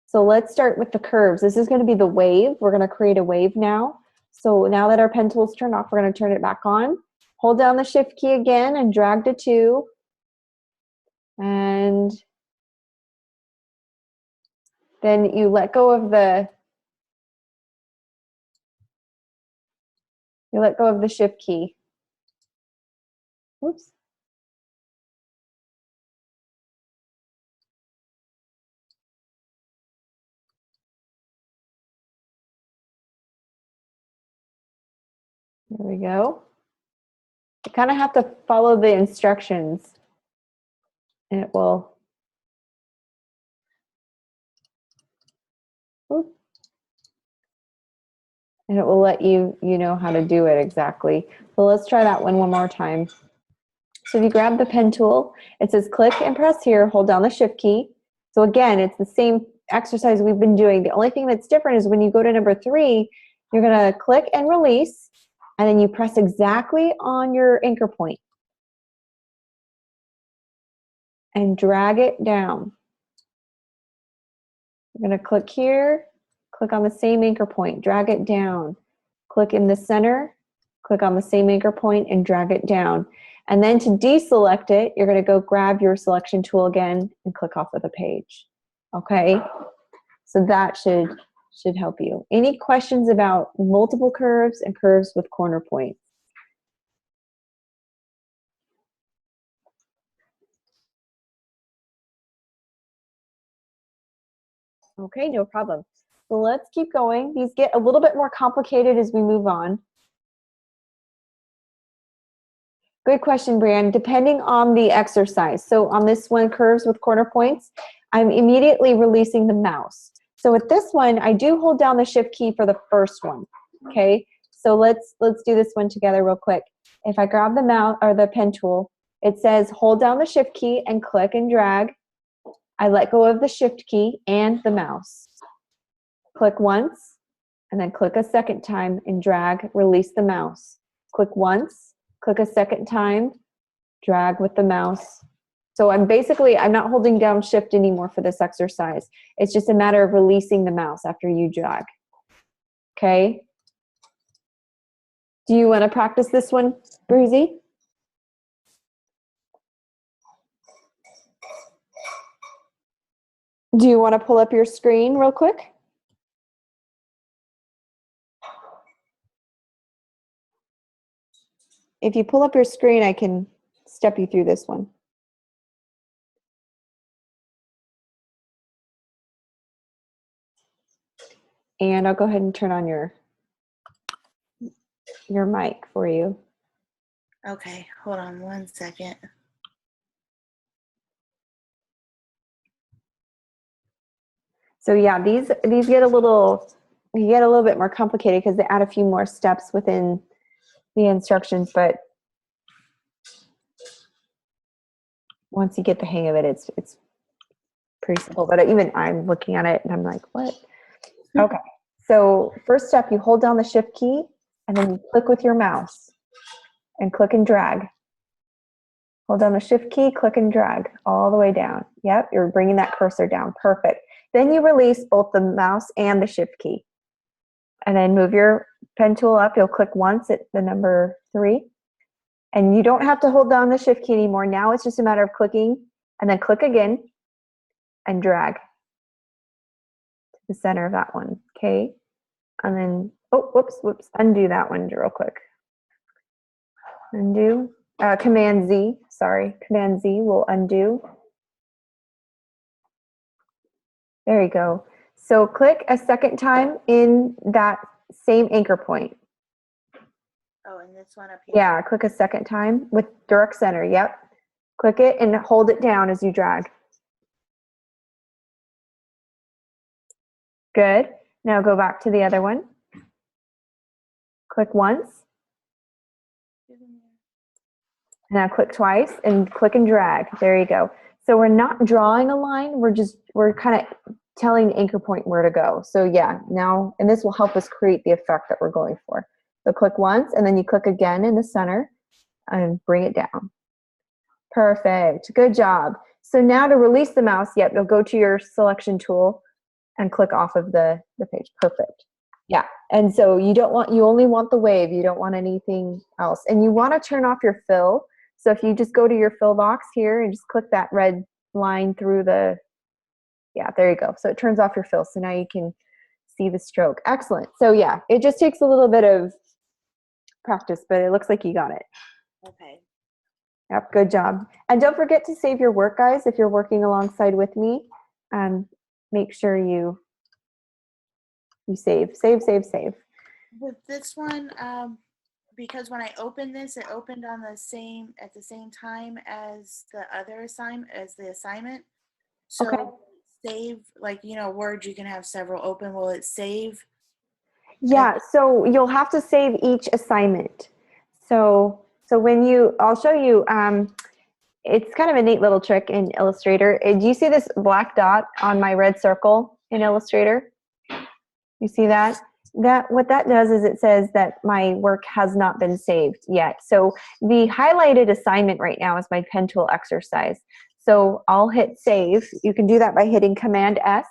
So let's start with the curves. This is going to be the wave. We're going to create a wave now. So now that our pen tool is turned off, we're going to turn it back on. Hold down the shift key again and drag to 2. And then you let go of the shift key. Oops. There we go. You kind of have to follow the instructions and it will. Oops. And it will let you know how to do it exactly. So let's try that one more time. So if you grab the pen tool, it says click and press here, hold down the shift key. So again, it's the same exercise we've been doing. The only thing that's different is when you go to number 3, you're gonna click and release, and then you press exactly on your anchor point and drag it down. You're gonna click here, click on the same anchor point, drag it down. Click in the center, click on the same anchor point and drag it down. And then to deselect it, you're gonna go grab your selection tool again and click off of the page. Okay, so that should help you. Any questions about multiple curves and curves with corner points? Okay, no problem. So let's keep going. These get a little bit more complicated as we move on. Good question, Brianne. Depending on the exercise. So on this one, curves with corner points, I'm immediately releasing the mouse. So with this one, I do hold down the shift key for the first one. Okay, so let's do this one together real quick. If I grab the mouse or the pen tool, it says hold down the shift key and click and drag. I let go of the shift key and the mouse. Click once and then click a second time and drag, release the mouse. Click once, click a second time, drag with the mouse. So I'm not holding down shift anymore for this exercise. It's just a matter of releasing the mouse after you drag. Okay? Do you want to practice this one, Breezy? Do you want to pull up your screen real quick? If you pull up your screen, I can step you through this one. And I'll go ahead and turn on your mic for you. Okay, hold on 1 second. So yeah, these get a little you get a little bit more complicated because they add a few more steps within the instructions, but once you get the hang of it, it's pretty simple. But even I'm looking at it and I'm like, what? Okay. So first step, you hold down the shift key and then you click with your mouse and click and drag. Hold down the shift key, click and drag all the way down. Yep, you're bringing that cursor down. Perfect. Then you release both the mouse and the shift key. And then move your pen tool up. You'll click once at the number 3. And you don't have to hold down the shift key anymore. Now it's just a matter of clicking and then click again and drag to the center of that one. Okay. And then, oh, whoops, undo that one real quick. Undo. Command Z, sorry. Command Z will undo. There you go. So click a second time in that same anchor point. Oh, and this one up here? Yeah, click a second time with direct center. Yep. Click it and hold it down as you drag. Good. Now go back to the other one. Click once. Now click twice and click and drag. There you go. So we're not drawing a line. We're kind of telling the anchor point where to go. So yeah, now, and this will help us create the effect that we're going for. So click once and then you click again in the center and bring it down. Perfect. Good job. So now to release the mouse, yep, you'll go to your selection tool and click off of the page. Perfect. Yeah. And so you only want the wave. You don't want anything else. And you want to turn off your fill. So if you just go to your fill box here and just click that red line through yeah, there you go. So it turns off your fill. So now you can see the stroke. Excellent. So yeah, it just takes a little bit of practice, but it looks like you got it. Okay. Yep, good job. And don't forget to save your work, guys. If you're working alongside with me, make sure you save. With this one, because when I opened this, it opened on at the same time as the assignment. So Okay. save, like, Word, you can have several open. Will it save? Yeah, so you'll have to save each assignment. So I'll show you, it's kind of a neat little trick in Illustrator. Do you see this black dot on my red circle in Illustrator? You see that? What that does is it says that my work has not been saved yet. So the highlighted assignment right now is my pen tool exercise. So I'll hit save. You can do that by hitting Command S.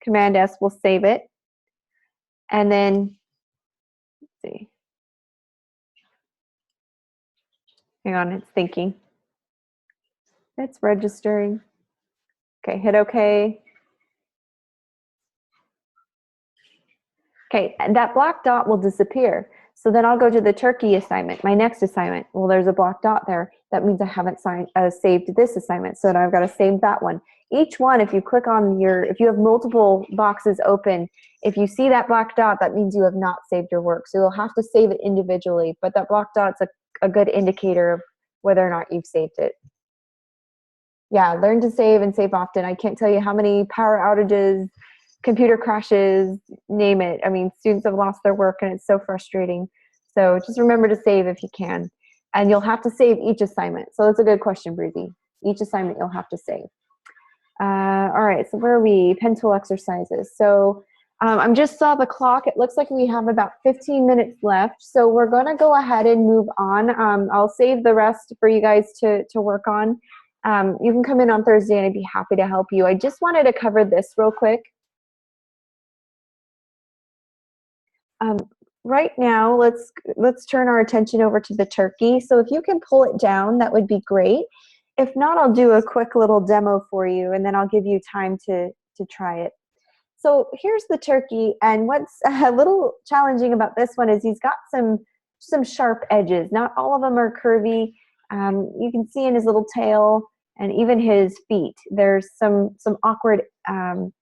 Command S will save it. And then, let's see. Hang on, it's thinking. It's registering. Okay, hit OK. Okay, and that black dot will disappear. So then I'll go to the turkey assignment, my next assignment. Well, there's a black dot there. That means I haven't saved this assignment. So now I've got to save that one. Each one, if you click on if you have multiple boxes open, if you see that black dot, that means you have not saved your work. So you'll have to save it individually, but that black dot's a good indicator of whether or not you've saved it. Yeah, learn to save and save often. I can't tell you how many power outages, computer crashes, name it. I mean, students have lost their work and it's so frustrating. So just remember to save if you can. And you'll have to save each assignment. So that's a good question, Breezy. Each assignment you'll have to save. All right, so where are we? Pen tool exercises. So I just saw the clock. It looks like we have about 15 minutes left. So we're going to go ahead and move on. I'll save the rest for you guys to work on. You can come in on Thursday and I'd be happy to help you. I just wanted to cover this real quick. Right now, let's turn our attention over to the turkey. So if you can pull it down, that would be great. If not, I'll do a quick little demo for you, and then I'll give you time to try it. So here's the turkey, and what's a little challenging about this one is he's got some sharp edges. Not all of them are curvy. You can see in his little tail and even his feet, there's some awkward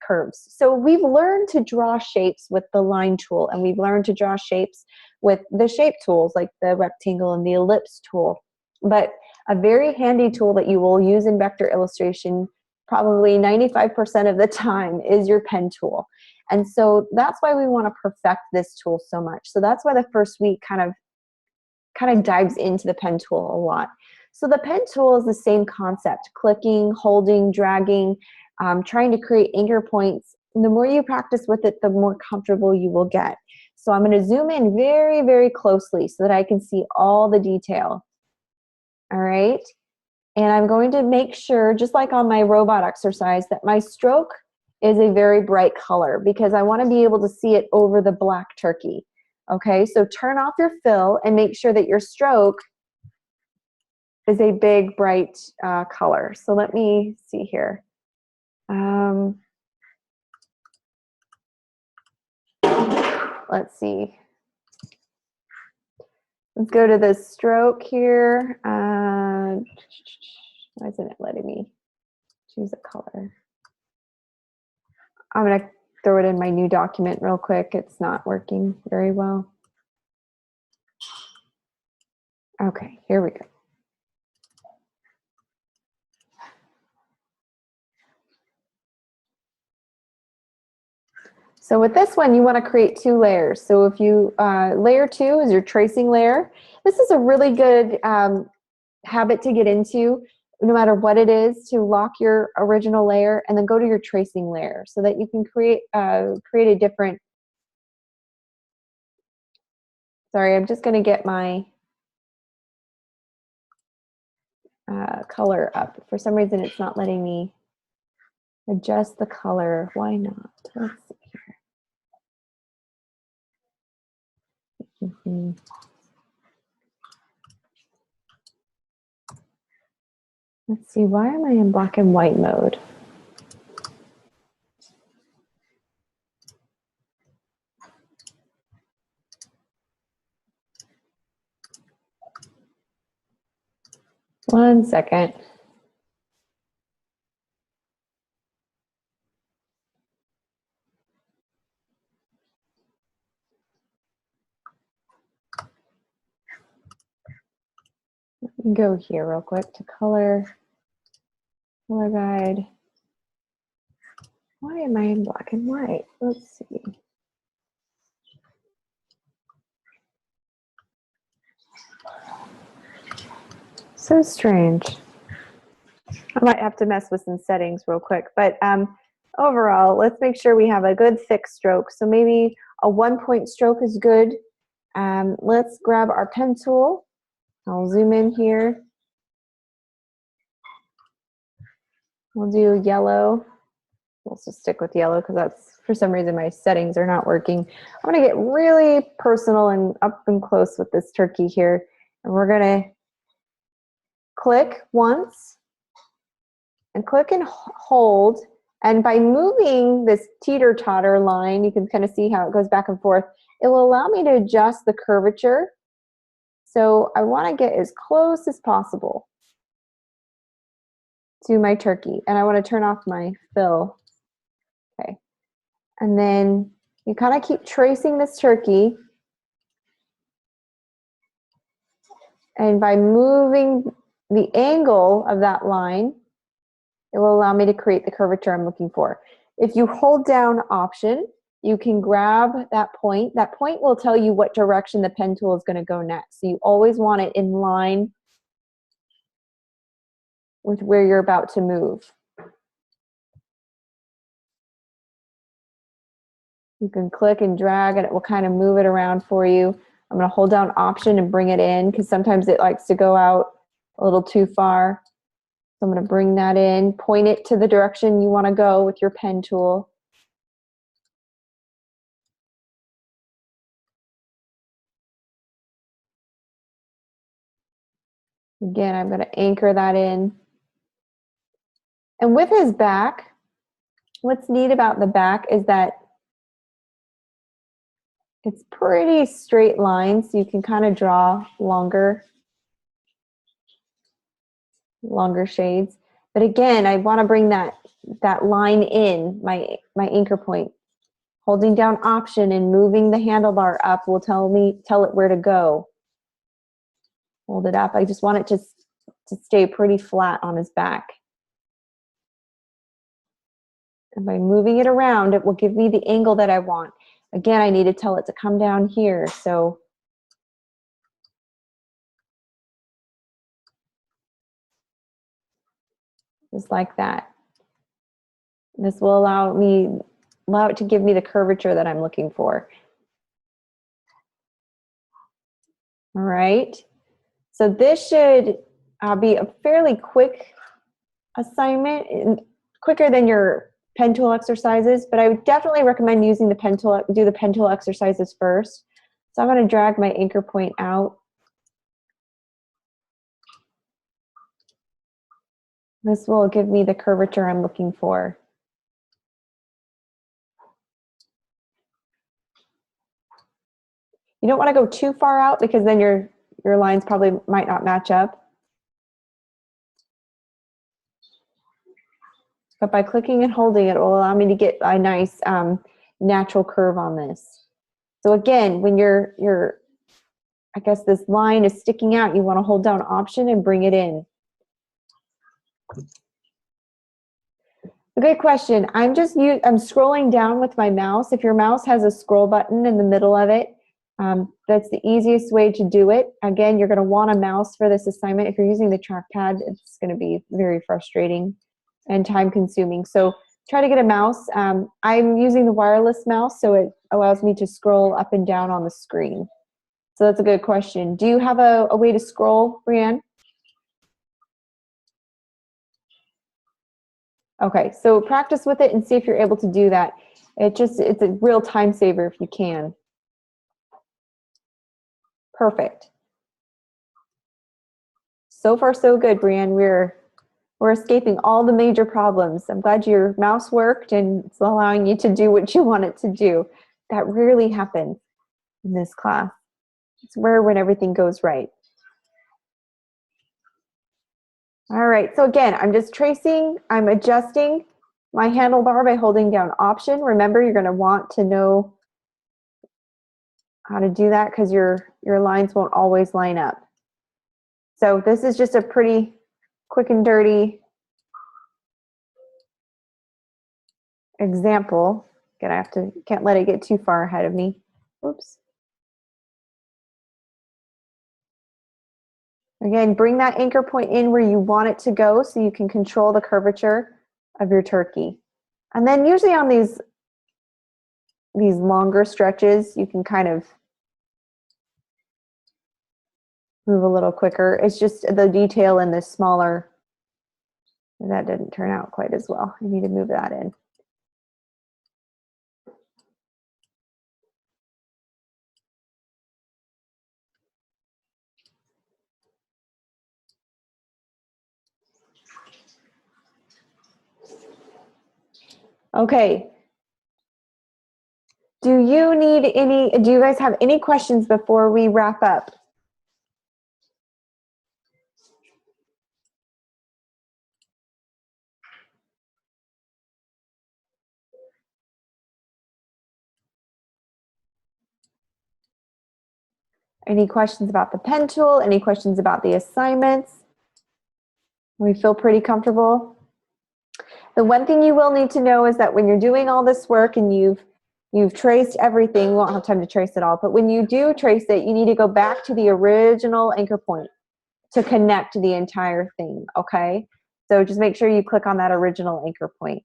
curves. So we've learned to draw shapes with the line tool, and we've learned to draw shapes with the shape tools like the rectangle and the ellipse tool. But a very handy tool that you will use in vector illustration probably 95% of the time is your pen tool. And so that's why we want to perfect this tool so much. So that's why the first week kind of dives into the pen tool a lot. So the pen tool is the same concept: clicking, holding, dragging, trying to create anchor points. And the more you practice with it, the more comfortable you will get. So I'm going to zoom in very, very closely so that I can see all the detail. All right. And I'm going to make sure, just like on my robot exercise, that my stroke is a very bright color because I want to be able to see it over the black turkey. Okay, so turn off your fill and make sure that your stroke is a big, bright color. So let me see here. Let's see. Let's go to the stroke here. Why isn't it letting me choose a color? I'm going to throw it in my new document real quick. It's not working very well. Okay, here we go. So with this one, you want to create 2 layers. So if you, layer 2 is your tracing layer. This is a really good habit to get into, no matter what it is, to lock your original layer and then go to your tracing layer so that you can create a different, sorry, I'm just going to get my color up. For some reason, it's not letting me adjust the color. Why not? Let's see here. Let's see, why am I in black and white mode? One second. Let me go here real quick to color guide. Why am I in black and white? Let's see. So strange. I might have to mess with some settings real quick, but overall, let's make sure we have a good thick stroke. So maybe a 1-point stroke is good. Let's grab our pen tool. I'll zoom in here. We'll do yellow. We'll just stick with yellow because that's, for some reason, my settings are not working. I'm going to get really personal and up and close with this turkey here. And we're going to click once and click and hold. And by moving this teeter-totter line, you can kind of see how it goes back and forth. It will allow me to adjust the curvature. So I want to get as close as possible to my turkey. And I want to turn off my fill. Okay. And then you kind of keep tracing this turkey. And by moving the angle of that line, it will allow me to create the curvature I'm looking for. If you hold down Option, you can grab that point. That point will tell you what direction the pen tool is going to go next. So you always want it in line with where you're about to move. You can click and drag and it will kind of move it around for you. I'm going to hold down Option and bring it in because sometimes it likes to go out a little too far. So I'm going to bring that in, point it to the direction you want to go with your pen tool. Again, I'm going to anchor that in. And with his back, what's neat about the back is that it's pretty straight lines, so you can kind of draw longer shades. But again, I want to bring that line in, my anchor point. Holding down Option and moving the handlebar up will tell it where to go. Hold it up. I just want it to stay pretty flat on his back. And by moving it around, it will give me the angle that I want. Again, I need to tell it to come down here. So just like that. This will allow it to give me the curvature that I'm looking for. All right. So this should be a fairly quick assignment, quicker than your pen tool exercises, but I would definitely recommend using the pen tool, do the pen tool exercises first. So I'm going to drag my anchor point out. This will give me the curvature I'm looking for. You don't want to go too far out because then your lines probably might not match up. But by clicking and holding, it will allow me to get a nice natural curve on this. So again, when I guess this line is sticking out, you want to hold down Option and bring it in. A good question. I'm scrolling down with my mouse. If your mouse has a scroll button in the middle of it, that's the easiest way to do it. Again, you're going to want a mouse for this assignment. If you're using the trackpad, it's going to be very frustrating and time consuming. So try to get a mouse. I'm using the wireless mouse, so it allows me to scroll up and down on the screen. So that's a good question. Do you have a way to scroll, Brianne? Okay, so practice with it and see if you're able to do that. It's a real time saver if you can. Perfect. So far, so good, Brianne. We're escaping all the major problems. I'm glad your mouse worked and it's allowing you to do what you want it to do. That rarely happens in this class. It's rare when everything goes right. All right, so again, I'm just tracing, I'm adjusting my handlebar by holding down Option. Remember, you're going to want to know how to do that because your lines won't always line up. So this is just a pretty quick and dirty example. Can't let it get too far ahead of me. Oops. Again, bring that anchor point in where you want it to go so you can control the curvature of your turkey. And then usually on these longer stretches, you can kind of move a little quicker. It's just the detail in this smaller, that didn't turn out quite as well. I need to move that in. Okay. Do you guys have any questions before we wrap up? Any questions about the pen tool? Any questions about the assignments? We feel pretty comfortable. The one thing you will need to know is that when you're doing all this work and you've traced everything, we won't have time to trace it all, but when you do trace it, you need to go back to the original anchor point to connect the entire thing, okay? So just make sure you click on that original anchor point.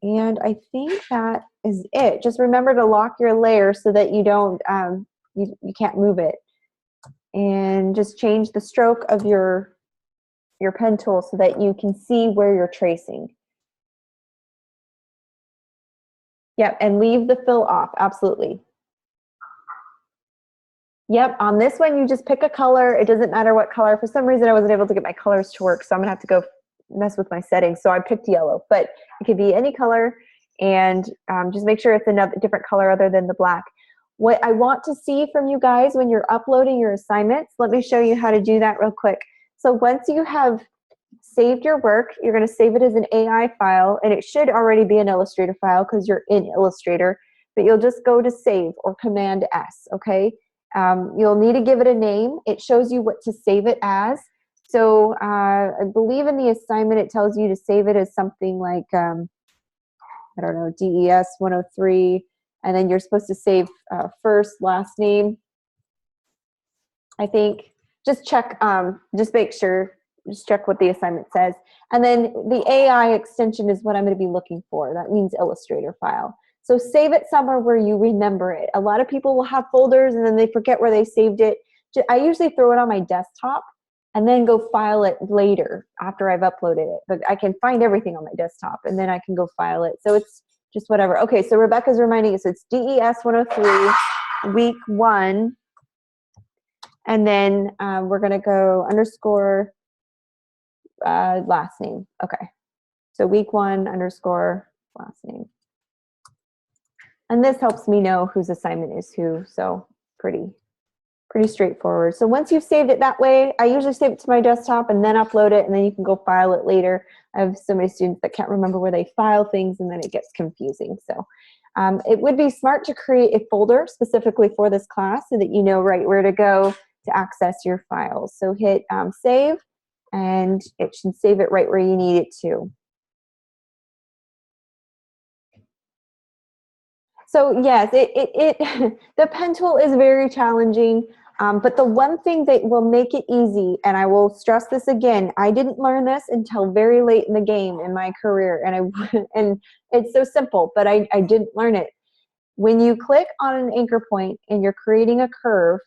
And I think that is it. Just remember to lock your layer so that you don't, you can't move it. And just change the stroke of your pen tool so that you can see where you're tracing. Yep, and leave the fill off, absolutely. Yep, on this one, you just pick a color. It doesn't matter what color. For some reason, I wasn't able to get my colors to work, so I'm gonna have to go mess with my settings. So I picked yellow, but it could be any color, and just make sure it's another different color other than the black. What I want to see from you guys when you're uploading your assignments, let me show you how to do that real quick. So once you have saved your work, you're gonna save it as an AI file, and it should already be an Illustrator file because you're in Illustrator, but you'll just go to Save or Command S, okay? You'll need to give it a name. It shows you what to save it as. So I believe in the assignment, it tells you to save it as something like, I don't know, DES 103, and then you're supposed to save first, last name, I think. Just check, just make sure, just check what the assignment says. And then the AI extension is what I'm going to be looking for. That means Illustrator file. So save it somewhere where you remember it. A lot of people will have folders and then they forget where they saved it. I usually throw it on my desktop and then go file it later after I've uploaded it. But I can find everything on my desktop and then I can go file it. So it's just whatever. Okay, so Rebecca's reminding us it's DES 103, week 1. And then we're going to go underscore last name. Okay. So week 1 underscore last name. And this helps me know whose assignment is who. So pretty straightforward. So once you've saved it that way, I usually save it to my desktop and then upload it, and then you can go file it later. I have so many students that can't remember where they file things, and then it gets confusing. So it would be smart to create a folder specifically for this class so that you know right where to go to access your files. So hit save, and it should save it right where you need it to. So yes, the pen tool is very challenging, but the one thing that will make it easy, and I will stress this again, I didn't learn this until very late in the game in my career, and it's so simple, but I didn't learn it. When you click on an anchor point and you're creating a curve,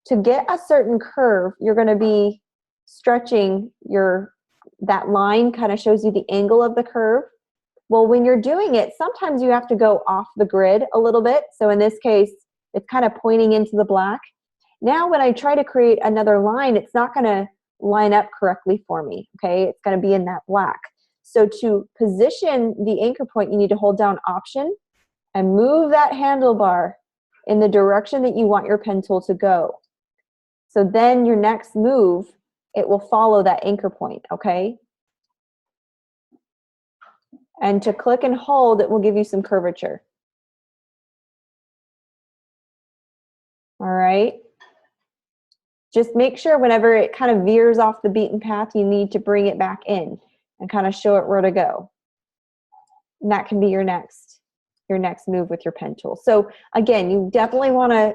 to get a certain curve, you're going to be stretching that line, kind of shows you the angle of the curve. Well, when you're doing it, sometimes you have to go off the grid a little bit. So in this case, it's kind of pointing into the black. Now when I try to create another line, it's not going to line up correctly for me, okay? It's going to be in that black. So to position the anchor point, you need to hold down Option and move that handlebar in the direction that you want your pen tool to go. So then your next move, it will follow that anchor point, okay? And to click and hold, it will give you some curvature. All right. Just make sure whenever it kind of veers off the beaten path, you need to bring it back in and kind of show it where to go. And that can be your next move with your pen tool. So again, you definitely want to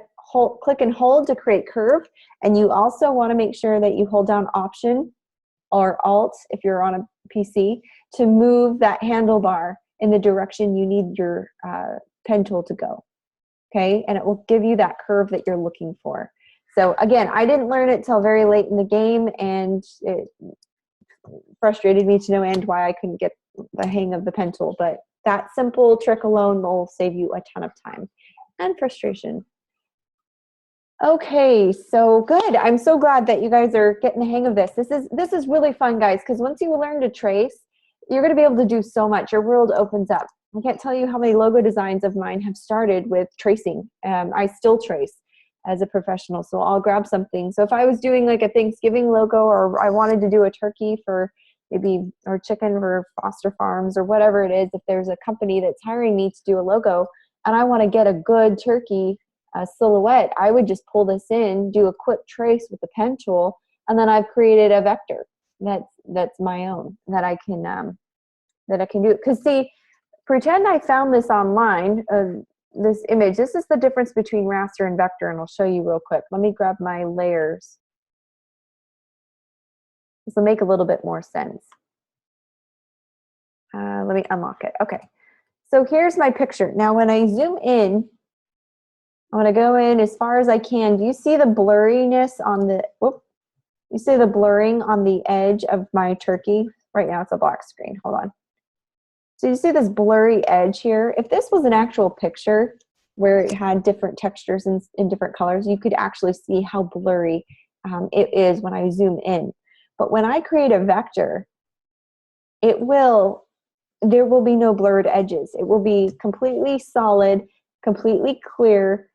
click and hold to create curve. And you also want to make sure that you hold down Option or Alt if you're on a PC to move that handlebar in the direction you need your pen tool to go, okay? And it will give you that curve that you're looking for. So again, I didn't learn it till very late in the game, and it frustrated me to no end why I couldn't get the hang of the pen tool, but that simple trick alone will save you a ton of time and frustration. Okay, so good. I'm so glad that you guys are getting the hang of this. This is really fun, guys, because once you learn to trace, you're going to be able to do so much. Your world opens up. I can't tell you how many logo designs of mine have started with tracing. I still trace as a professional, so I'll grab something. So if I was doing like a Thanksgiving logo, or I wanted to do a turkey for maybe, or chicken for Foster Farms or whatever it is, if there's a company that's hiring me to do a logo and I want to get a good turkey silhouette, I would just pull this in, do a quick trace with the pen tool, and then I've created a vector that's my own that I can do. Because see, pretend I found this online, this image. This is the difference between raster and vector, and I'll show you real quick. Let me grab my layers. This will make a little bit more sense. Let me unlock it. Okay, so here's my picture. Now when I zoom in, I want to go in as far as I can. Do you see the blurriness on the, you see the blurring on the edge of my turkey? Right now it's a black screen, hold on. So you see this blurry edge here? If this was an actual picture where it had different textures in different colors, you could actually see how blurry it is when I zoom in. But when I create a vector, there will be no blurred edges. It will be completely solid, completely clear,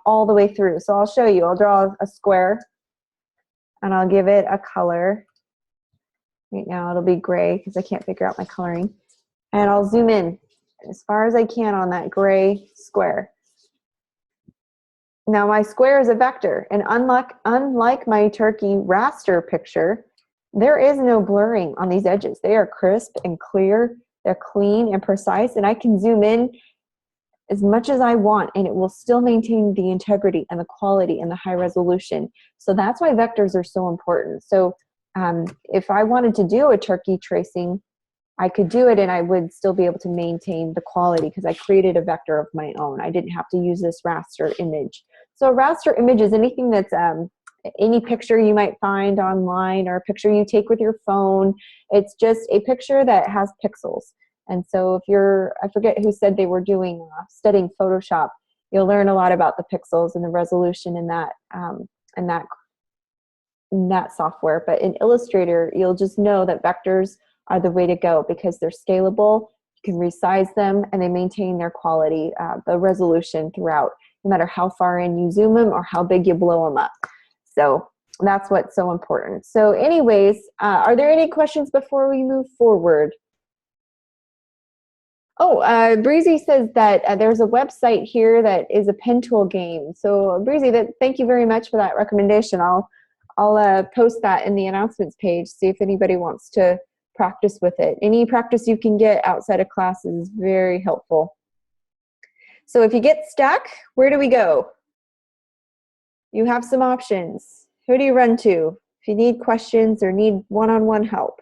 all the way through. So I'll show you. I'll draw a square and I'll give it a color. Right now it'll be gray because I can't figure out my coloring. And I'll zoom in as far as I can on that gray square. Now my square is a vector, and unlike my turkey raster picture, there is no blurring on these edges. They are crisp and clear. They're clean and precise, and I can zoom in as much as I want, and it will still maintain the integrity and the quality and the high resolution. So that's why vectors are so important. So if I wanted to do a turkey tracing, I could do it and I would still be able to maintain the quality because I created a vector of my own. I didn't have to use this raster image. So a raster image is anything that's any picture you might find online or a picture you take with your phone. It's just a picture that has pixels. And so if you're, I forget who said they were doing studying Photoshop, you'll learn a lot about the pixels and the resolution in that software. But in Illustrator, you'll just know that vectors are the way to go because they're scalable. You can resize them and they maintain their quality, the resolution throughout, no matter how far in you zoom them or how big you blow them up. So that's what's so important. So anyways, are there any questions before we move forward? Oh, Breezy says that there's a website here that is a pen tool game. So Breezy, thank you very much for that recommendation. I'll post that in the announcements page, see if anybody wants to practice with it. Any practice you can get outside of class is very helpful. So if you get stuck, where do we go? You have some options. Who do you run to if you need questions or need one-on-one help?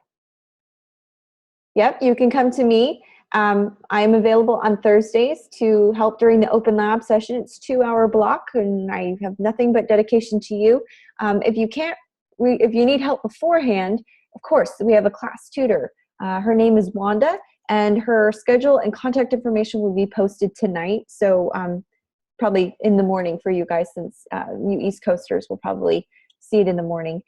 Yep, you can come to me. I am available on Thursdays to help during the open lab session. It's a 2-hour block and I have nothing but dedication to you. If you need help beforehand, of course, we have a class tutor. Her name is Wanda and her schedule and contact information will be posted tonight. So probably in the morning for you guys since you East Coasters will probably see it in the morning.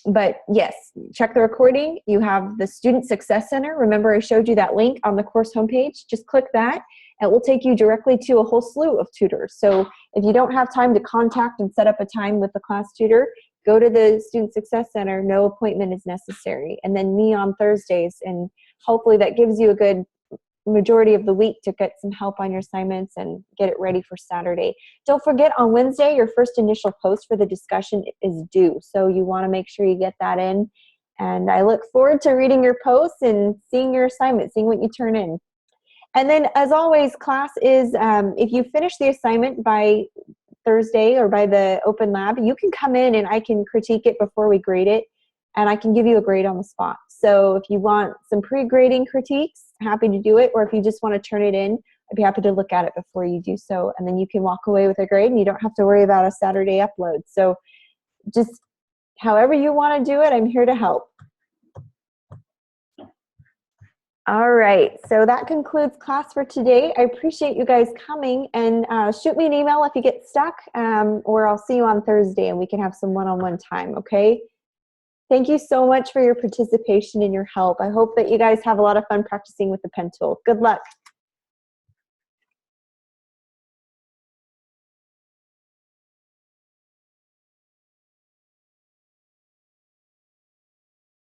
But yes, check the recording. You have the Student Success Center. Remember I showed you that link on the course homepage. Just click that. It will take you directly to a whole slew of tutors. So if you don't have time to contact and set up a time with the class tutor, go to the Student Success Center. No appointment is necessary. And then me on Thursdays. And hopefully that gives you a good majority of the week to get some help on your assignments and get it ready for Saturday. Don't forget on Wednesday, your first initial post for the discussion is due. So you want to make sure you get that in. And I look forward to reading your posts and seeing your assignment, seeing what you turn in. And then as always, class is, if you finish the assignment by Thursday or by the open lab, you can come in and I can critique it before we grade it. And I can give you a grade on the spot. So if you want some pre-grading critiques, happy to do it. Or if you just want to turn it in, I'd be happy to look at it before you do so. And then you can walk away with a grade and you don't have to worry about a Saturday upload. So just however you want to do it, I'm here to help. All right, so that concludes class for today. I appreciate you guys coming and shoot me an email if you get stuck or I'll see you on Thursday and we can have some one-on-one time, okay? Thank you so much for your participation and your help. I hope that you guys have a lot of fun practicing with the pen tool. Good luck.